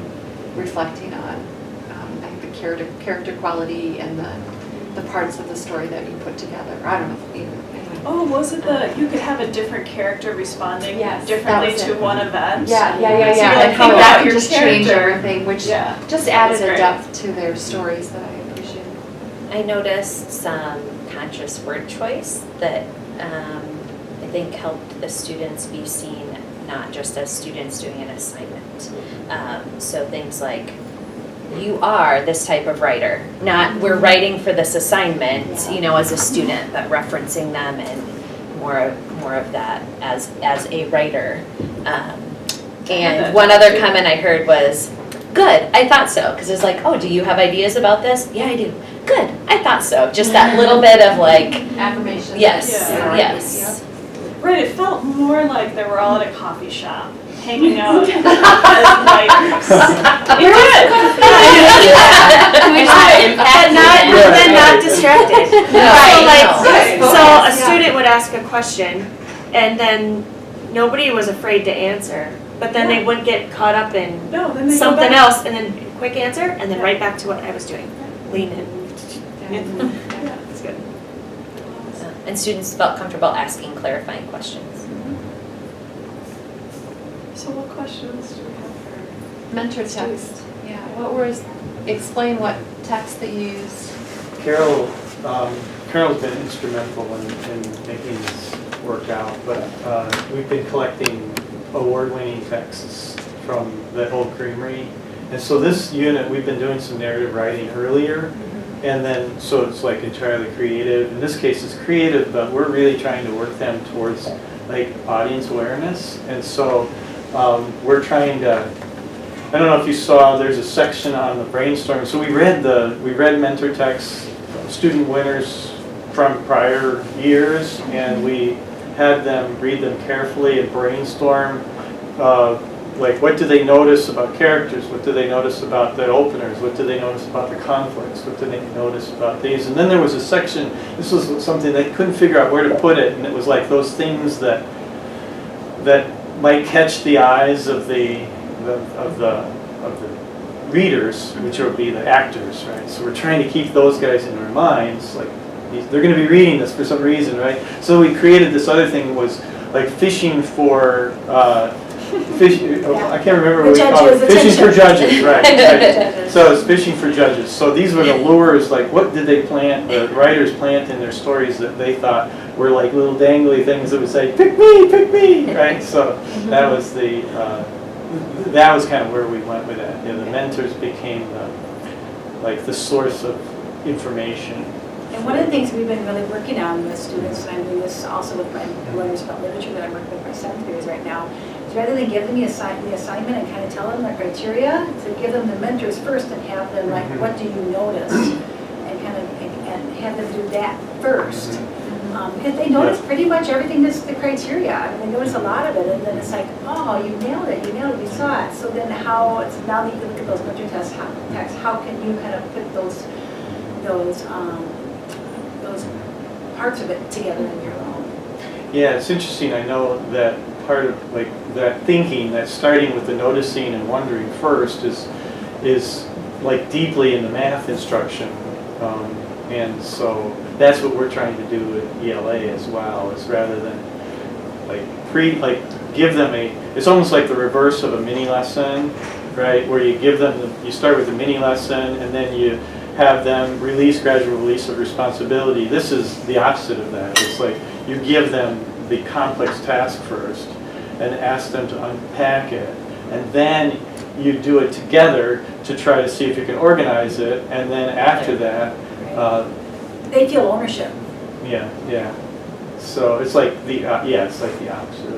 reflecting on I think the character quality and the the parts of the story that you put together. I don't know, anyway. Oh, was it you could have a different character responding Yes, differently that was to it. one event? Yeah. So you And like how think that about could your just change character. everything, which Yeah. just added That's a great. depth to their stories that I appreciate. I noticed some conscious word choice that I think helped the students be seen not just as students doing an assignment. So things like, you are this type of writer, not we're writing for this assignment, you know, as a student, but referencing them and more of that as a writer. And one other comment I heard was, good, I thought so. Because it's like, oh, do you have ideas about this? Yeah, I do. Good, I thought so. Just that little bit of like, affirmation. yes, Yeah. yes. Right, it felt more like they were all at a coffee shop, hanging out as writers. It did. And then not distracted. Right. So a student would ask a question, and then nobody was afraid to answer. But then they wouldn't get caught up in No, then they go something back. else, and then quick answer, and then right back to what I was doing. Lean in. Yeah, it's good. And students felt comfortable asking clarifying questions. So what questions do we have for? Mentor text. Yeah. Explain what text that you used. Carol's been instrumental in making this work out, but we've been collecting award-winning texts from the old creamery. And so this unit, we've been doing some narrative writing earlier, and then, so it's like entirely creative. In this case, it's creative, but we're really trying to work them towards like audience awareness. And so we're trying to, I don't know if you saw, there's a section on the brainstorming. So we read mentor texts, student winners from prior years, and we had them read them carefully and brainstorm, like what do they notice about characters, what do they notice about the openers, what do they notice about the conflicts, what do they notice about these. And then there was a section, this was something they couldn't figure out where to put it, and it was like those things that might catch the eyes of the readers, which would be the actors, right? So we're trying to keep those guys in our minds, like they're going to be reading this for some reason, right? So we created this other thing, was like fishing for I can't remember what we call it. Fishing for judges, right. So it's fishing for judges. So these were the lures, like what did they plant, the writers plant in their stories that they thought were like little dangly things that would say, pick me, right? So that was that was kind of where we went with that. You know, the mentors became the source of information. And one of the things we've been really working on with students, and I'm doing this also with my learners about literature that I'm working with my 7th graders right now, is rather than give them the assignment and kind of tell them the criteria, to give them the mentors first and have them like, what do you notice? And kind of and have them do that first. Because they notice pretty much everything that's the criteria. I mean, they notice a lot of it, and then it's like, oh, you nailed it, we saw it. So then now that you look at those mentor texts, how can you kind of put those parts of it together in your own? Yeah, it's interesting. I know that part of like that thinking, that starting with the noticing and wondering first is like deeply in the math instruction, and so that's what we're trying to do with ELA as well. Is rather than give them it's almost like the reverse of a mini lesson, right? Where you give them you start with a mini lesson and then you have them gradual release of responsibility. This is the opposite of that. It's like you give them the complex task first and ask them to unpack it. And then you do it together to try to see if you can organize it. And then after that, they feel ownership. Yeah. So it's like it's like the opposite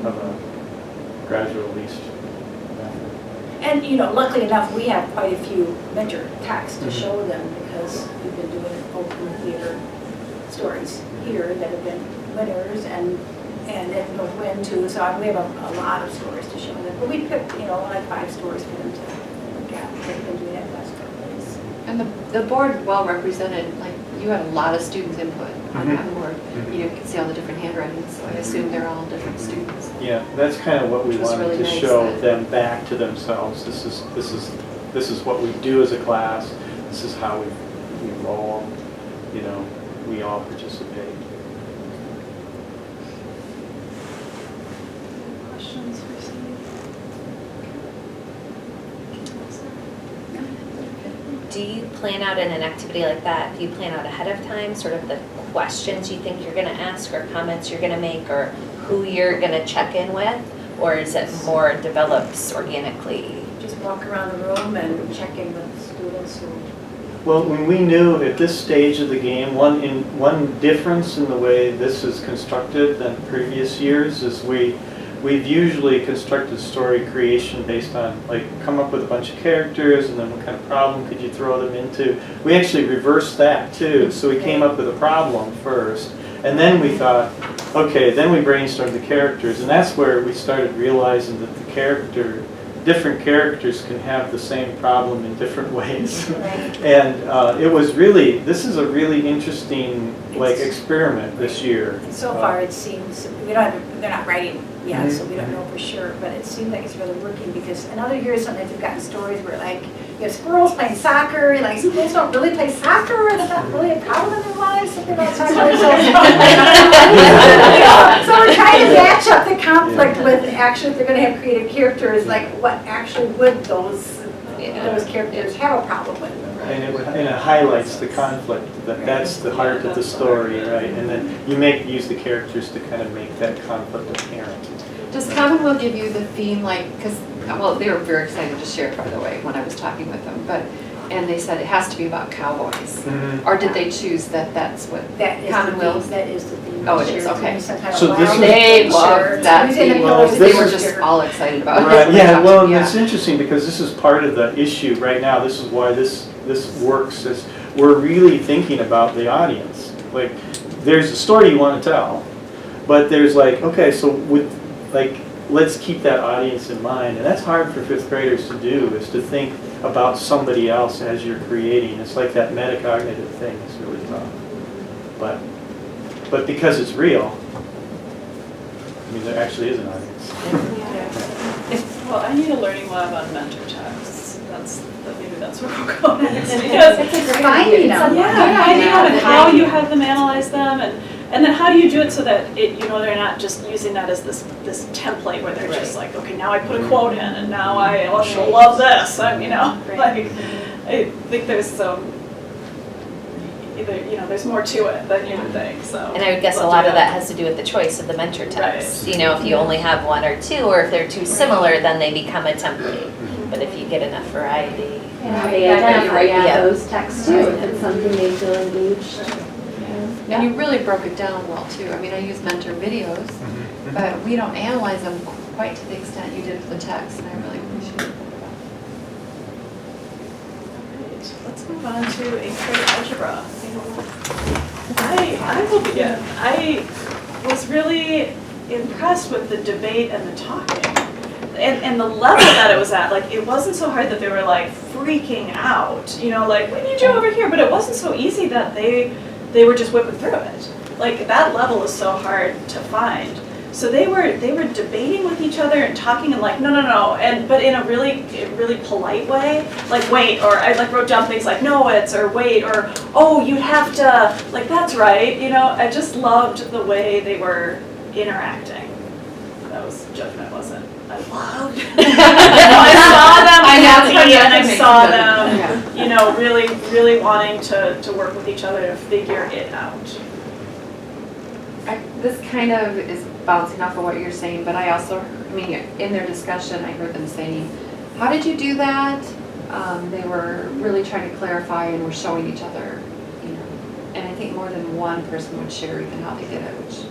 of a gradual release. And luckily enough, we have quite a few mentor texts to show them because we've been doing open theater stories here that have been winners and then win too. So we have a lot of stories to show them. But we picked like 5 stories for them to look at. They've been doing that the last couple of days. And the board well represented. Like you had a lot of students' input on that board. You can see all the different handwritings. So I assume they're all different students. Yeah, that's kind of what we wanted really to nice show them back to themselves. This is what we do as a class. This is how we roll. you know, we all participate. Questions for Steve? Do you plan out in an activity like that, do you plan out ahead of time, sort of the questions you think you're gonna ask or comments you're gonna make or who you're gonna check in with? Or is it more develops organically? Just walk around the room and check in with students who. Well, when we knew at this stage of the game, one difference in the way this is constructed than previous years is we've usually constructed story creation based on, like, come up with a bunch of characters and then what kind of problem could you throw them into. We actually reversed that too. So we came up with a problem first, and then we thought, okay, then we brainstormed the characters, and that's where we started realizing that different characters can have the same problem in different ways. And this is a really interesting, like, experiment this year. So far it seems, they're not writing yet, so we don't know for sure, but it seems like it's really working because in other years sometimes we've gotten stories where, like, you have squirrels playing soccer, like schools don't really play soccer, that's not really a problem in their lives, something about soccer. So we're trying to match up the conflict with actually if they're going to have creative characters, like what actually would those characters have a problem with. And it highlights the conflict, that's the heart of the story, right? And then you use the characters to kind of make that conflict apparent. Does Commonwealth give you the theme, like, because, well, they were very excited to share, by the way, when I was talking with them, and they said it has to be about cowboys. Or did they choose that's what Commonwealth? That is the theme. Oh, it is, okay. So this is- They loved that theme. They were just all excited about it. Right, yeah, well, it's interesting because this is part of the issue right now. This is why this works, is we're really thinking about the audience. Like, there's a story you want to tell, but there's like, okay, so let's keep that audience in mind. And that's hard for fifth graders to do, is to think about somebody else as you're creating. It's like that metacognitive thing is really tough. But because it's real, I mean, there actually is an audience. Well, I need a learning lab on mentor texts. Maybe that's where we'll go next. Because finding them. Finding them and how you have them analyze them, and then how do you do it so that they're not just using that as this template where they're just like, okay, now I put a quote in and now I also love this. I think there's there's more to it than you would think. So. And I would guess a lot of that has to do with the choice of the mentor text. Right. If you only have one or two, or if they're too similar, then they become a template. But if you get enough variety. And how they identify those texts too, if it's something they feel engaged. And you really broke it down well too. I mean, I use mentor videos, but we don't analyze them quite to the extent you did with the text, and I really appreciate it. Let's move on to eighth grade algebra. I will begin. I was really impressed with the debate and the talking. And the level that it was at, like, it wasn't so hard that they were like freaking out, like, we need you over here, but it wasn't so easy that they were just whipping through it. Like, that level is so hard to find. So they were debating with each other and talking and like, no, but in a really polite way, like, wait, or I wrote down things like, no, or wait, or, oh, you'd have to, like, that's right, I just loved the way they were interacting. That was judgment, wasn't. I loved. I saw them, really wanting to work with each other to figure it out. This kind of is bouncing off of what you're saying, but I also, in their discussion, I heard them saying, how did you do that? They were really trying to clarify and were showing each other, and I think more than one person would share even how they did it, which.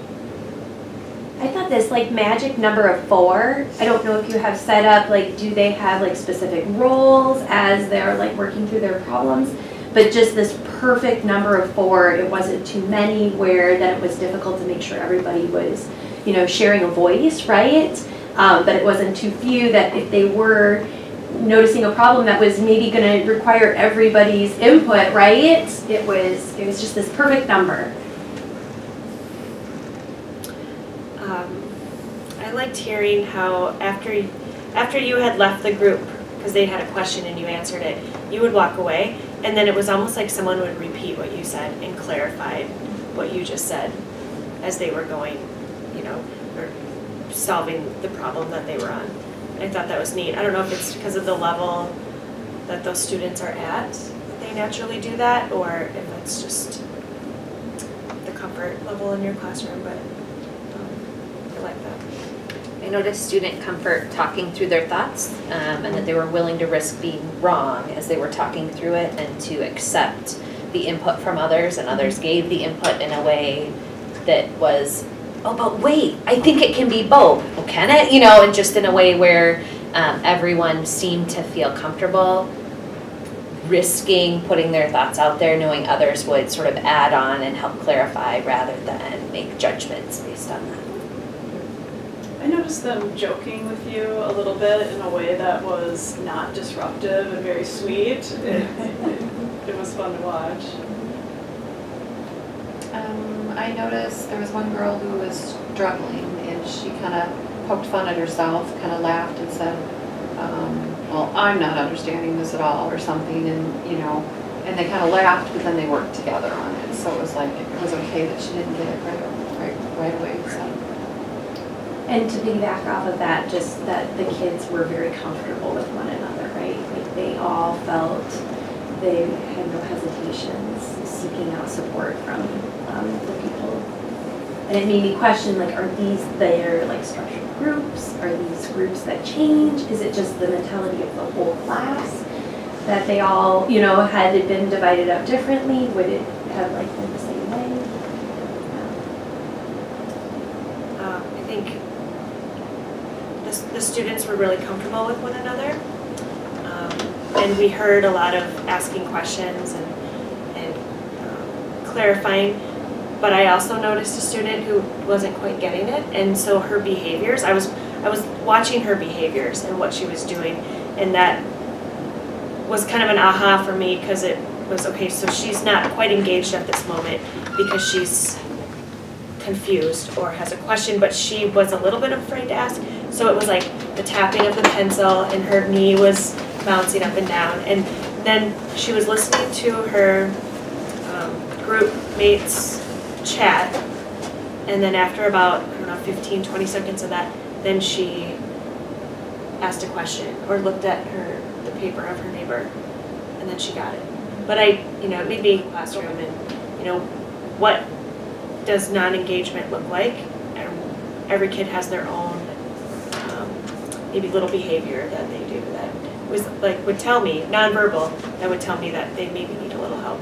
I thought this magic number of 4, I don't know if you have set up, do they have specific roles as they're working through their problems? But just this perfect number of 4, it wasn't too many where then it was difficult to make sure everybody was, sharing a voice, right? But it wasn't too few that if they were noticing a problem that was maybe going to require everybody's input, right? It was just this perfect number. I liked hearing how after you had left the group, because they had a question and you answered it, you would walk away And then it was almost like someone would repeat what you said and clarify what you just said as they were going, or solving the problem that they were on. I thought that was neat. I don't know if it's because of the level that those students are at, that they naturally do that, or if it's just the comfort level in your classroom, but I like that. I noticed student comfort talking through their thoughts, and that they were willing to risk being wrong as they were talking through it, and to accept the input from others, and others gave the input in a way that was, oh, but wait, I think it can be both. Well, can it? And just in a way where everyone seemed to feel comfortable risking putting their thoughts out there, knowing others would sort of add on and help clarify rather than make judgments based on that. I noticed them joking with you a little bit in a way that was not disruptive and very sweet. It was fun to watch. I noticed there was one girl who was struggling, and she kind of poked fun at herself, kind of laughed and said, well, I'm not understanding this at all, or something, and they kind of laughed, but then they worked together on it. So it was like, it was okay that she didn't get it right away. So. And to piggyback off of that, just that the kids were very comfortable with one another, right? Like they all felt they had no hesitations seeking out support from the people. And it made me question, like, are these their like structured groups? Are these groups that change? Is it just the mentality of the whole class that they all, had it been divided up differently? Would it have like been the same way? I think the students were really comfortable with one another, and we heard a lot of asking questions and clarifying. But I also noticed a student who wasn't quite getting it, and so her behaviors, I was watching her behaviors and what she was doing, and that was kind of an aha for me, because it was, okay, so she's not quite engaged at this moment because she's confused or has a question, but she was a little bit afraid to ask. So it was like the tapping of the pencil, and her knee was bouncing up and down, and then she was listening to her group mates chat, and then after about, 15, 20 seconds of that, then she asked a question or looked at the paper of her neighbor, and then she got it. But it made me classroom, and what does non-engagement look like? Every kid has their own maybe little behavior that they do that would tell me, nonverbal, that would tell me that they maybe need a little help.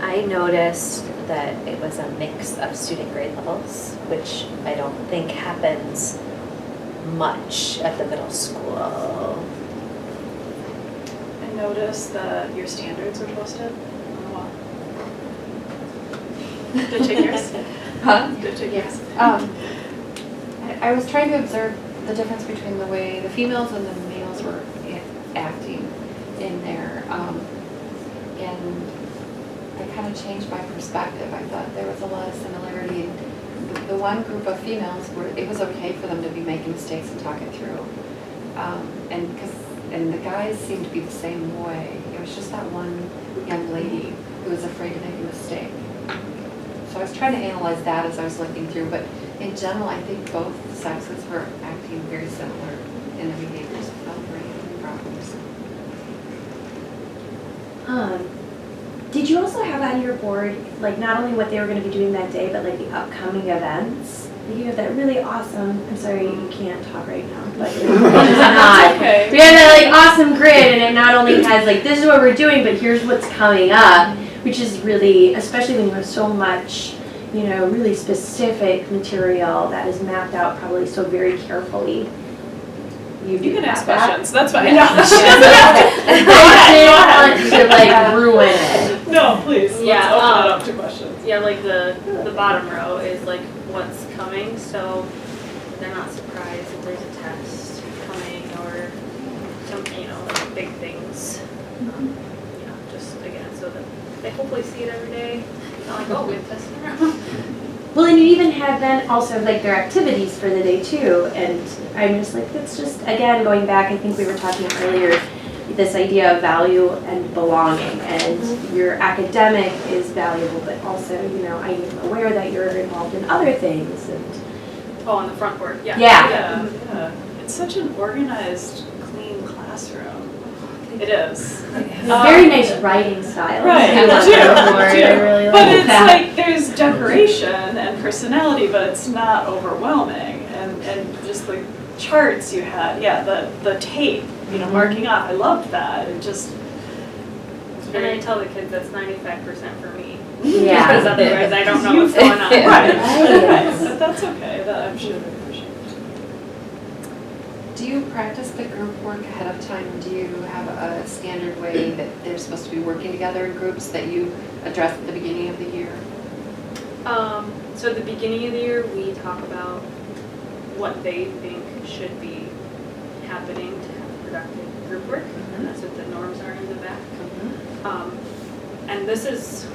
I noticed that it was a mix of student grade levels, which I don't think happens much at the middle school. I noticed that your standards were posted on the wall. Did you take yours? Huh? Did you take yours? I was trying to observe the difference between the way the females and the males were acting in there, and I kind of changed my perspective. I thought there was a lot of similarity. The one group of females, it was okay for them to be making mistakes and talk it through, and the guys seemed to be the same way. It was just that one young lady who was afraid to make a mistake. So I was trying to analyze that as I was looking through, but in general, I think both sexes were acting very similar in their behaviors without any problems. Did you also have on your board, like, not only what they were going to be doing that day, but like the upcoming events? You have that really awesome, I'm sorry, you can't talk right now, but it's not. Okay. We have that like awesome grid, and it not only has like, this is what we're doing, but here's what's coming up, which is really, especially when you have so much, really specific material that is mapped out probably so very carefully. You can ask that? questions, that's fine. Yeah. No, she doesn't have to. Go ahead. To like ruin it. No, please, let's Yeah, open it up to questions. Yeah, like the bottom row is like what's coming, so they're not surprised if there's a test coming or some, like big things. Just again, so that they hopefully see it every day. Not like, oh, we have tests tomorrow. Well, and you even have then also like their activities for the day too, and I'm just like, that's just, again, going back, I think we were talking earlier, this idea of value and belonging, and your academic is valuable, but also, you know, I'm aware that you're involved in other things, and Oh, on the front board, yeah. Yeah. Yeah. It's such an organized, clean classroom. It is. very nice writing style. Right, I love that board. I really but like it's that. like there's decoration and personality, but it's not overwhelming. And just the charts you had, yeah, the tape, you know, marking off. I loved that. It just. And I tell the kids that's 95% for me. Yeah. Because otherwise I don't know what's going on. Right. But that's okay. That I'm sure they appreciate. Do you practice the group work ahead of time? Do you have a standard way that they're supposed to be working together in groups that you address at the beginning of the year? So at the beginning of the year, we talk about what they think should be happening to have productive group work, and that's what the norms are in the back. And this is,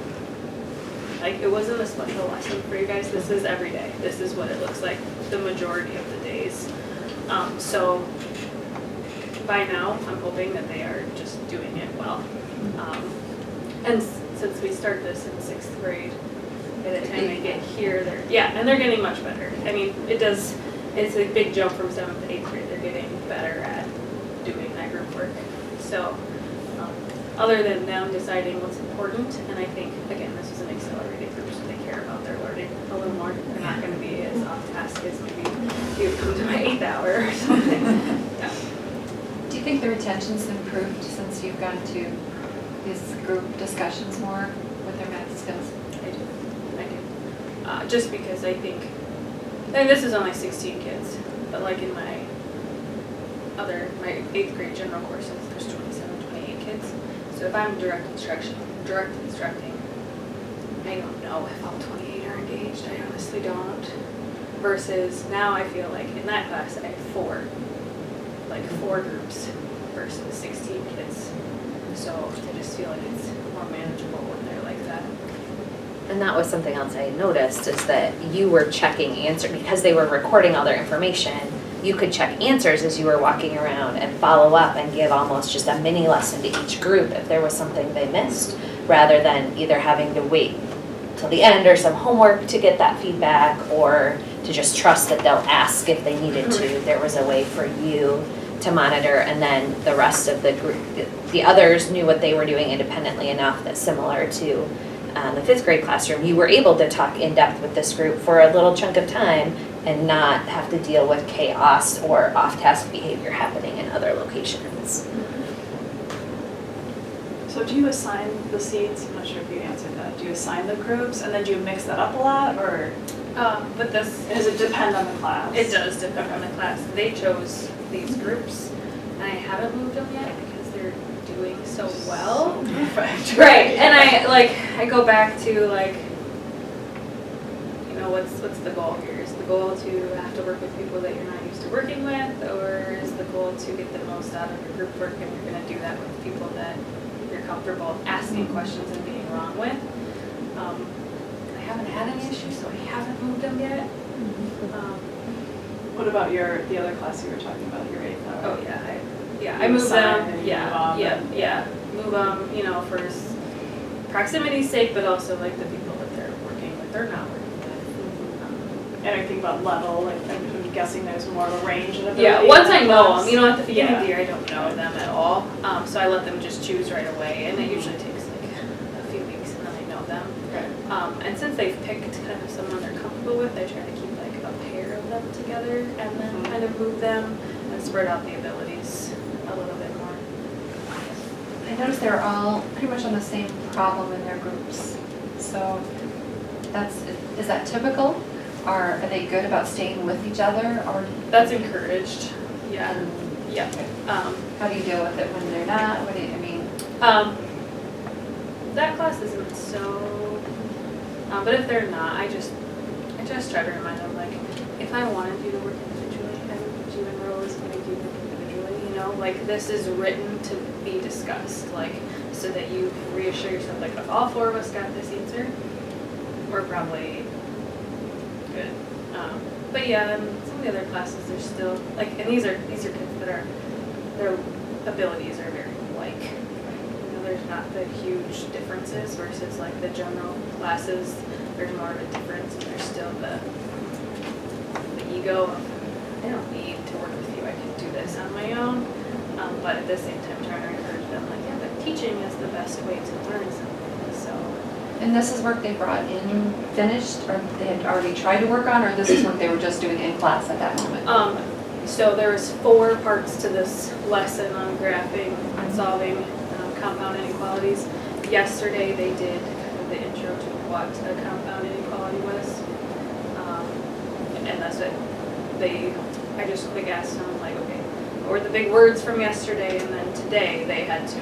like, it wasn't a special lesson for you guys. This is every day. This is what it looks like the majority of the days. So by now, I'm hoping that they are just doing it well. And since we start this in 6th grade, by the time they get here, they're getting much better. I mean, it's a big jump from 7th to 8th grade. They're getting better at doing that group work. So other than them deciding what's important, and I think, again, this is an accelerated group, so they care about their learning a little more. They're not going to be as off task as maybe you come to my 8th hour or something. Yeah. Do you think the retention's improved since you've gone to these group discussions more with their math skills? I do. Just because I think, and this is only 16 kids, but like in my 8th grade general courses, there's 27, 28 kids. So if I'm direct instructing, I don't know if all 28 are engaged. I honestly don't. Versus now I feel like in that class I have 4 groups versus 16 kids. So I just feel like it's more manageable when they're like that. And that was something else I noticed, is that you were checking answers, because they were recording all their information, you could check answers as you were walking around and follow up and give almost just a mini lesson to each group if there was something they missed, rather than either having to wait till the end or some homework to get that feedback, or to just trust that they'll ask if they needed to. There was a way for you to monitor, and then the rest of the group, the others knew what they were doing independently enough that, similar to the 5th grade classroom, you were able to talk in depth with this group for a little chunk of time and not have to deal with chaos or off-task behavior happening in other locations. So do you assign the seats? I'm not sure if you answered that. Do you assign the groups and then do you mix that up a lot, or But this does it depend on the class? It does depend on the class. They chose these groups, and I haven't moved them yet because they're doing so well. Perfect. Right, and I go back to like, you know, what's the goal here? Is the goal to have to work with people that you're not used to working with, or is the goal to get the most out of your group work, and you're going to do that with people that you're comfortable asking questions and being wrong with? I haven't had any issues, so I haven't moved them yet. What about the other class you were talking about, your 8th hour? Oh yeah, I move them. Move them. You know, for proximity's sake, but also like the people that they're working with, they're not working with. Anything about level? Like, I'm guessing there's more of a range of ability. Yeah, once I know them, you know, at the beginning of the year I don't know them at all, so I let them just choose right away, and it usually takes like a few weeks, and then I know them. Right. And since they've picked kind of someone they're comfortable with, I try to keep like a pair of them together, and then kind of move them and spread out the abilities a little bit more. I noticed they're all pretty much on the same problem in their groups. So is that typical? Are they good about staying with each other, or? That's encouraged. Yeah. Yeah. How do you deal with it when they're not? What do you, I mean? That class isn't so, but if they're not, I just try to remind them, like, if I wanted you to work individually, I would put you in roles and make you work individually, you know? Like, this is written to be discussed, like, so that you can reassure yourself, like, if all 4 of us got this answer, we're probably good. But yeah, and some of the other classes, they're still, like, and these are kids that are, their abilities are very there's not the huge differences versus like the general classes. There's more of a difference, and there's still the ego of, I don't need to work with you, I can do this on my own. But at the same time, trying to encourage them, like, yeah, but teaching is the best way to learn something, so. And this is work they brought in finished, or they had already tried to work on, or this is work they were just doing in class at that moment? So there was 4 parts to this lesson on graphing and solving compound inequalities. Yesterday they did kind of the intro to what a compound inequality was. And that's what I just quick asked them, like, okay, what were the big words from yesterday? And then today they had to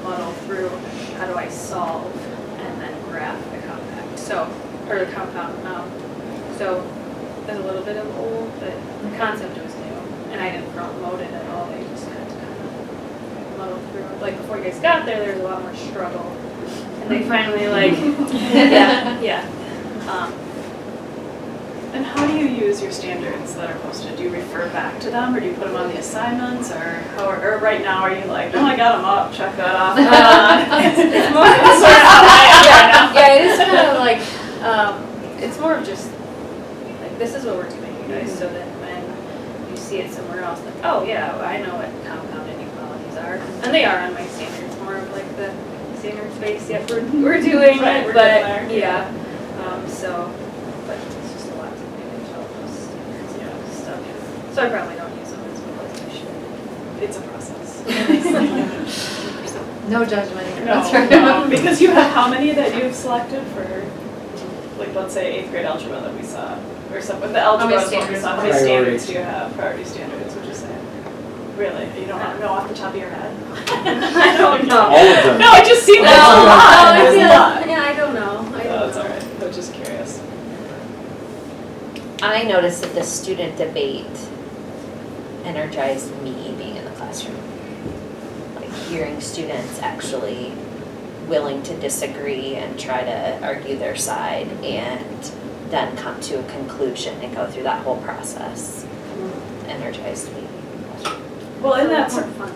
muddle through, how do I solve and then graph the compound. So, or the compound. So there's a little bit of old, but the concept was new. And I didn't promote it at all. They just had to kind of muddle through it. Like before you guys got there was a lot more struggle. And they finally yeah. And how do you use your standards that are posted? Do you refer back to them, or do you put them on the assignments, or right now are you like, oh, I got them up, check that off? It's more it is kind of like it's more of just like, this is what we're doing, you guys, so that when you see it somewhere else, like, oh yeah, I know what compound inequalities are, and they are on my standards, more of like the standard space. Yep, we're doing right, it, we're but there. yeah, so. But it's just a lot to manage all those standards and stuff. So I probably don't use them as well as I should. It's a process. No judgment here. No, That's right. no, because you have how many that you've selected for, like, let's say 8th grade algebra that we saw, or something, with the algebra one we saw, how many standards do you have, priority standards, would you say? Really? You don't know off the top of your head? I don't know. All of them. No, it just seemed like a lot. There's a lot. Yeah, I don't know. That's all right. I'm just curious. I noticed that the student debate energized me being in the classroom. Like hearing students actually willing to disagree and try to argue their side and then come to a conclusion and go through that whole process energized me. Well, and that's fun.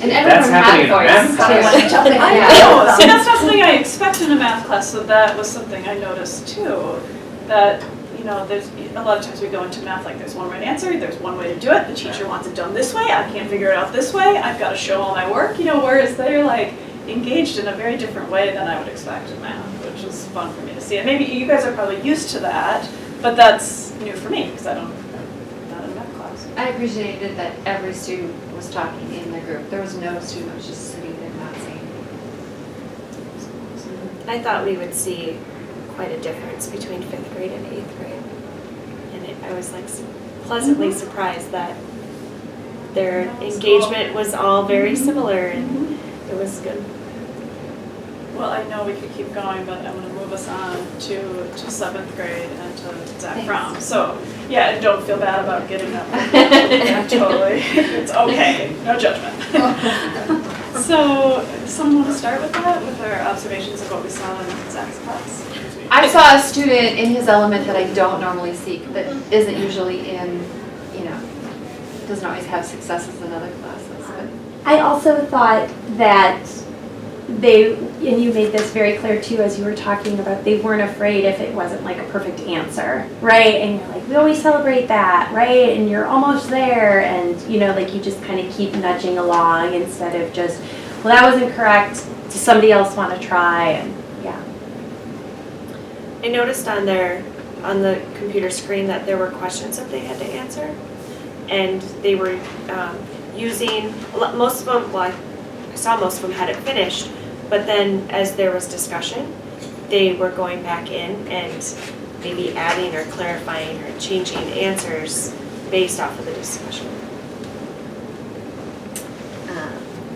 And everyone had a voice. So they want to jump in. I know. See, that's not something I expected in a math class, so that was something I noticed too. That, you know, there's a lot of times we go into math like there's one right answer, there's one way to do it, the teacher wants it done this way, I can't figure it out this way, I've got to show all my work, you know, whereas they're like engaged in a very different way than I would expect in math, which was fun for me to see. And maybe you guys are probably used to that, but that's new for me because I'm not in a math class. I appreciated that every student was talking in the group. There was no student that was just sitting there not saying anything. I thought we would see quite a difference between 5th grade and 8th grade. And I was like pleasantly surprised that their engagement was all very similar and it was good. Well, I know we could keep going, but I'm going to move us on to 7th grade and to Zach Fromm. So, yeah, and don't feel bad about getting up. Yeah, totally. It's okay. No judgment. So, does someone want to start with that, with our observations of what we saw in Zach's class? I saw a student in his element that I don't normally seek, that isn't usually in, you know, doesn't always have successes in other classes. But I also thought that and you made this very clear too as you were talking about, they weren't afraid if it wasn't like a perfect answer, right? And you're like, we always celebrate that, right? And you're almost there, and you know, like you just kind of keep nudging along instead of just, well, that wasn't correct, does somebody else want to try? And yeah. I noticed on the computer screen that there were questions that they had to answer, and they were using most of them. Well, I saw most of them had it finished, but then as there was discussion, they were going back in and maybe adding or clarifying or changing answers based off of the discussion.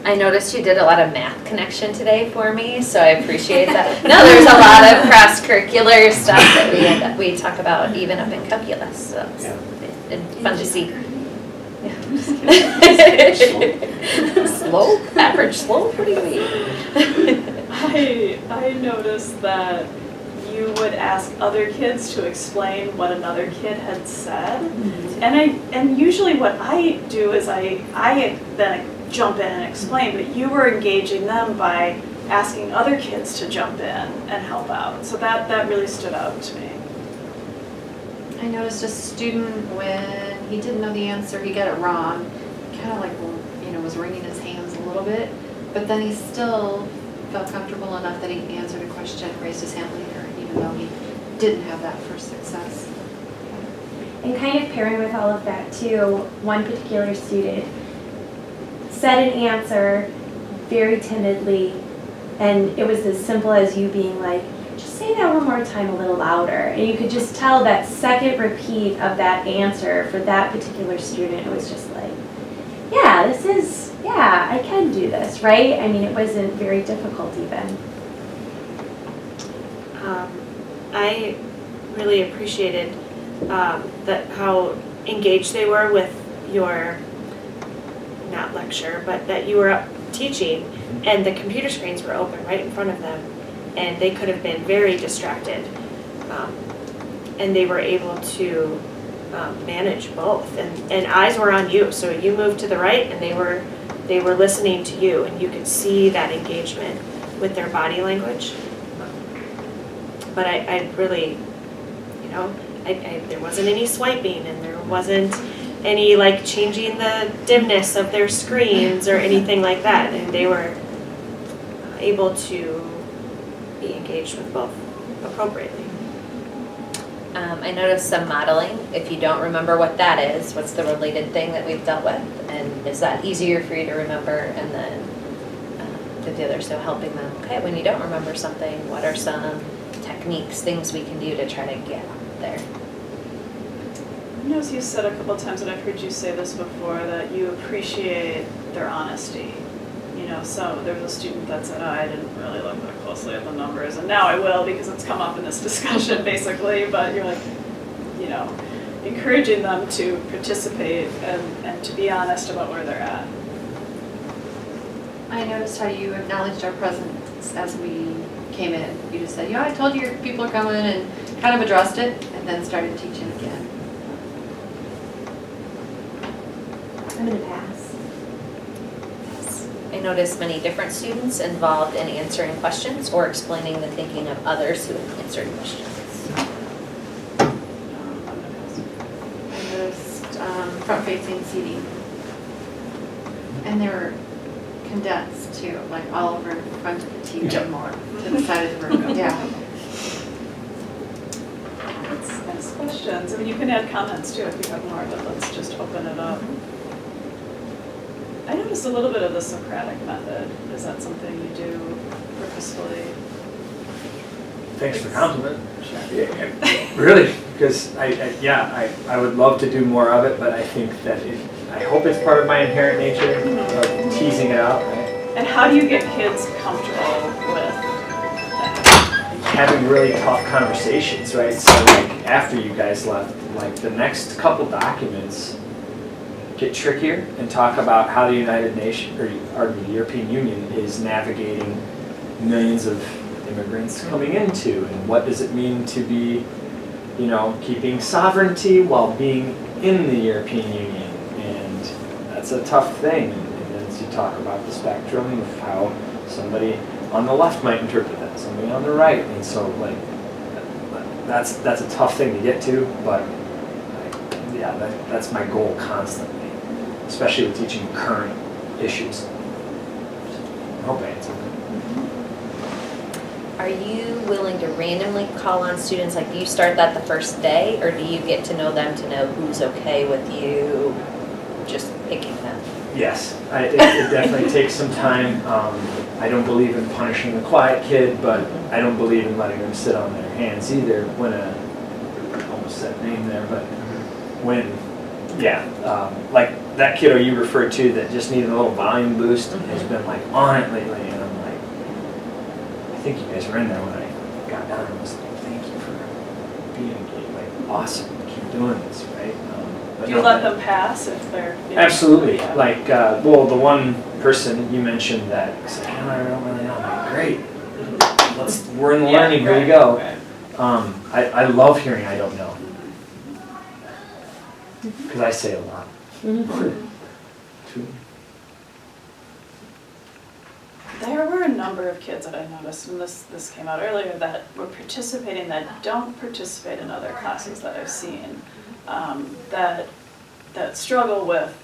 I noticed you did a lot of math connection today for me, so I appreciate that. No, there's a lot of cross-curricular stuff that we talk about even up in calculus, so it's fun to see. Slope? Average slope? What do you mean? I noticed that you would ask other kids to explain what another kid had said, and usually what I do is I then jump in and explain, but you were engaging them by asking other kids to jump in and help out. So that really stood out to me. I noticed a student, when he didn't know the answer, he got it wrong, kind of like, was wringing his hands a little bit, but then he still felt comfortable enough that he answered a question, raised his hand later, even though he didn't have that first success. And kind of pairing with all of that too, one particular student said an answer very timidly, and it was as simple as you being like, just say that one more time a little louder. And you could just tell that second repeat of that answer for that particular student, it was just like, yeah, I can do this, right? I mean, it wasn't very difficult even. I really appreciated that how engaged they were with your, not lecture, but that you were up teaching and the computer screens were open right in front of them and they could have been very distracted, and they were able to manage both, and eyes were on you, so you moved to the right and they were listening to you, and you could see that engagement with their body language. But I really, there wasn't any swiping, and there wasn't any like changing the dimness of their screens or anything like that, and they were able to be engaged with both appropriately. I noticed some modeling. If you don't remember what that is, what's the related thing that we've dealt with? And is that easier for you to remember? And then did the other, so helping them, okay, when you don't remember something, what are some techniques, things we can do to try to get there? I know you said a couple times, and I've heard you say this before, that you appreciate their honesty. So there was a student that said, I didn't really look that closely at the numbers, and now I will because it's come up in this discussion basically, but you're like, encouraging them to participate and to be honest about where they're at. I noticed how you acknowledged our presence as we came in. You just said, I told you people are coming, and kind of addressed it, and then started teaching again. I'm going to pass. I noticed many different students involved in answering questions or explaining the thinking of others who have answered questions. I noticed front-facing seating. And they were condensed too, like all over in front of the TV more, to the side of the room. Yeah. Let's ask questions. I mean, you can add comments too if you have more, but let's just open it up. I noticed a little bit of the Socratic method. Is that something you do purposefully? Thanks for the compliment. Sure. Yeah, really, because I would love to do more of it, but I think that I hope it's part of my inherent nature of teasing it out. Right? And how do you get kids comfortable with that? Having really tough conversations, right? So like after you guys left, like the next couple documents get trickier and talk about how the United Nations, or the European Union is navigating millions of immigrants coming into, and what does it mean to be, keeping sovereignty while being in the European Union, and that's a tough thing. And then you talk about the spectrum of how somebody on the left might interpret that, somebody on the right, and so like that's a tough thing to get to, but that's my goal constantly. Especially with teaching current issues. I hope I answered that. Are you willing to randomly call on students? Like, do you start that the first day, or do you get to know them to know who's okay with you just picking them? Yes, it definitely takes some time. I don't believe in punishing the quiet kid, but I don't believe in letting them sit on their hands either when almost said name there, but when, like that kiddo you referred to that just needed a little volume boost has been like on it lately, and I'm like, I think you guys were in there when I got done. I was like, thank you for being like awesome, keep doing this, right? Do you let them pass if they're... Absolutely. Like, the one person you mentioned that said, I don't really know. I'm like, great. We're in the learning, here you go. Right. I love hearing I don't know. Because I say a lot. There were a number of kids that I noticed, and this came out earlier, that were participating that don't participate in other classes that I've seen, that struggle with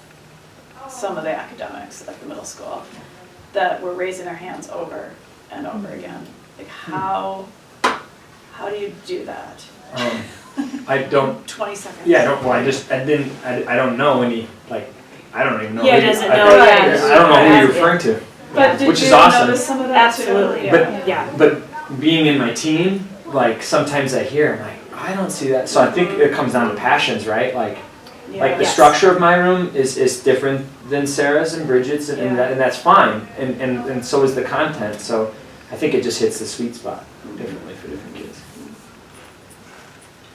some of the academics at the middle school, that were raising their hands over and over again. Like how do you do that? I don't. 20 seconds. Yeah, I don't know any, like, I don't even know. Yeah, who doesn't I know, yeah. don't know who you're referring to. But did which you is awesome. notice some of that Absolutely. too? But Yeah. But being in my team, like sometimes I hear, I'm like, I don't see that. So I think it comes down to passions, right? Like the Yes. structure of my room is different than Sarah's and Bridget's, and that's fine. And so is the content. So I think it just hits the sweet spot differently for different kids.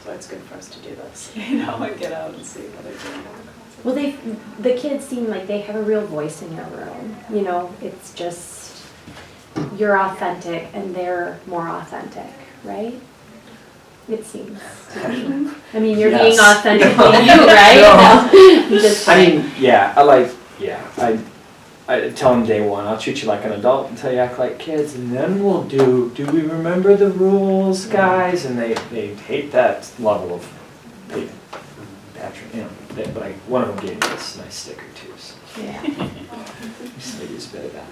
So it's good for us to do this, and get out and see what they're doing. Well, the kids seem like they have a real voice in your room. It's just, you're authentic and they're more authentic, right? It seems to me. I mean, you're being Yes. authentic being you, right? No. Just I mean, I tell them day one, I'll treat you like an adult until you act like kids, and then we'll do we remember the rules, guys? And they hate that level of patron, but one of them gave me this nice sticker too, so. Yeah. Just maybe use a bit of that.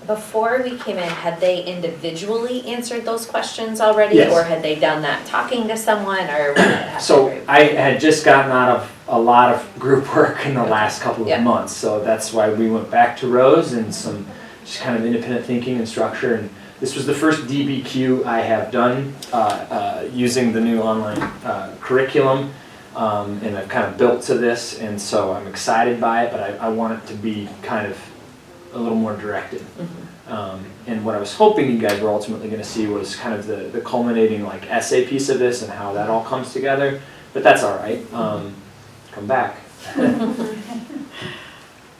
Before we came in, had they individually answered those questions already? Yes. Or had they done that talking to someone, or what had happened? So I had just gotten out of a lot of group work in the last couple of months, so that's why we went back to Rose and some just kind of independent thinking and structure. And this was the first DBQ I have done using the new online curriculum, and I've kind of built to this, and so I'm excited by it, but I want it to be kind of a little more directed. And what I was hoping you guys were ultimately going to see was kind of the culminating like essay piece of this and how that all comes together, but that's all right. Come back.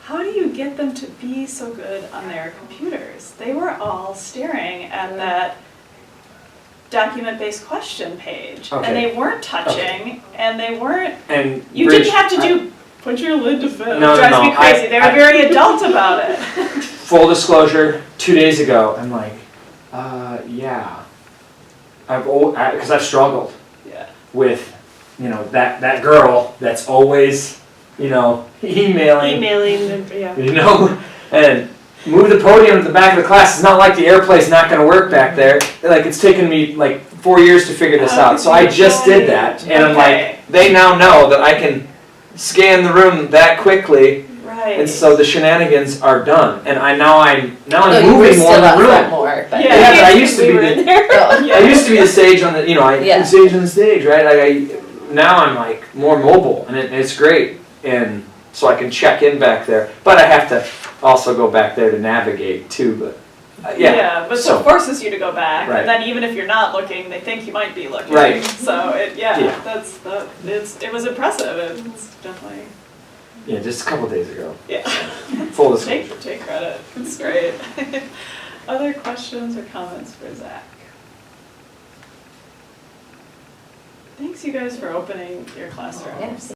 How do you get them to be so good on their computers? They were all staring at that document-based question page, and they weren't touching, and they weren't. And you Bridge, didn't have to do. Put your lid to fit. No, It drives no, me crazy. They were very adult about it. Full disclosure, 2 days ago, I'm like, yeah. Because I've struggled with, that girl that's always, emailing, and move the podium to the back of the class. It's not like the airplay's not going to work back there. Like, it's taken me like 4 years to figure this out. So I just did that, and I'm like, they now know that I can scan the room that quickly. Right. And so the shenanigans are done, and I'm No, you were moving more still in the up room. front more, but But I used to be I used to be the sage on the the sage on the stage, right? Like now I'm like more mobile, and it's great, and so I can check in back there. But I have to also go back there to navigate too. But But so it forces you to go back, Right. and then even if you're not looking, they think you might be looking. Right. So it it was impressive. It's definitely. Yeah, just a couple days ago. Yeah. Full disclosure. Take credit. It's great. Other questions or comments for Zach? Thanks you guys for opening your classroom.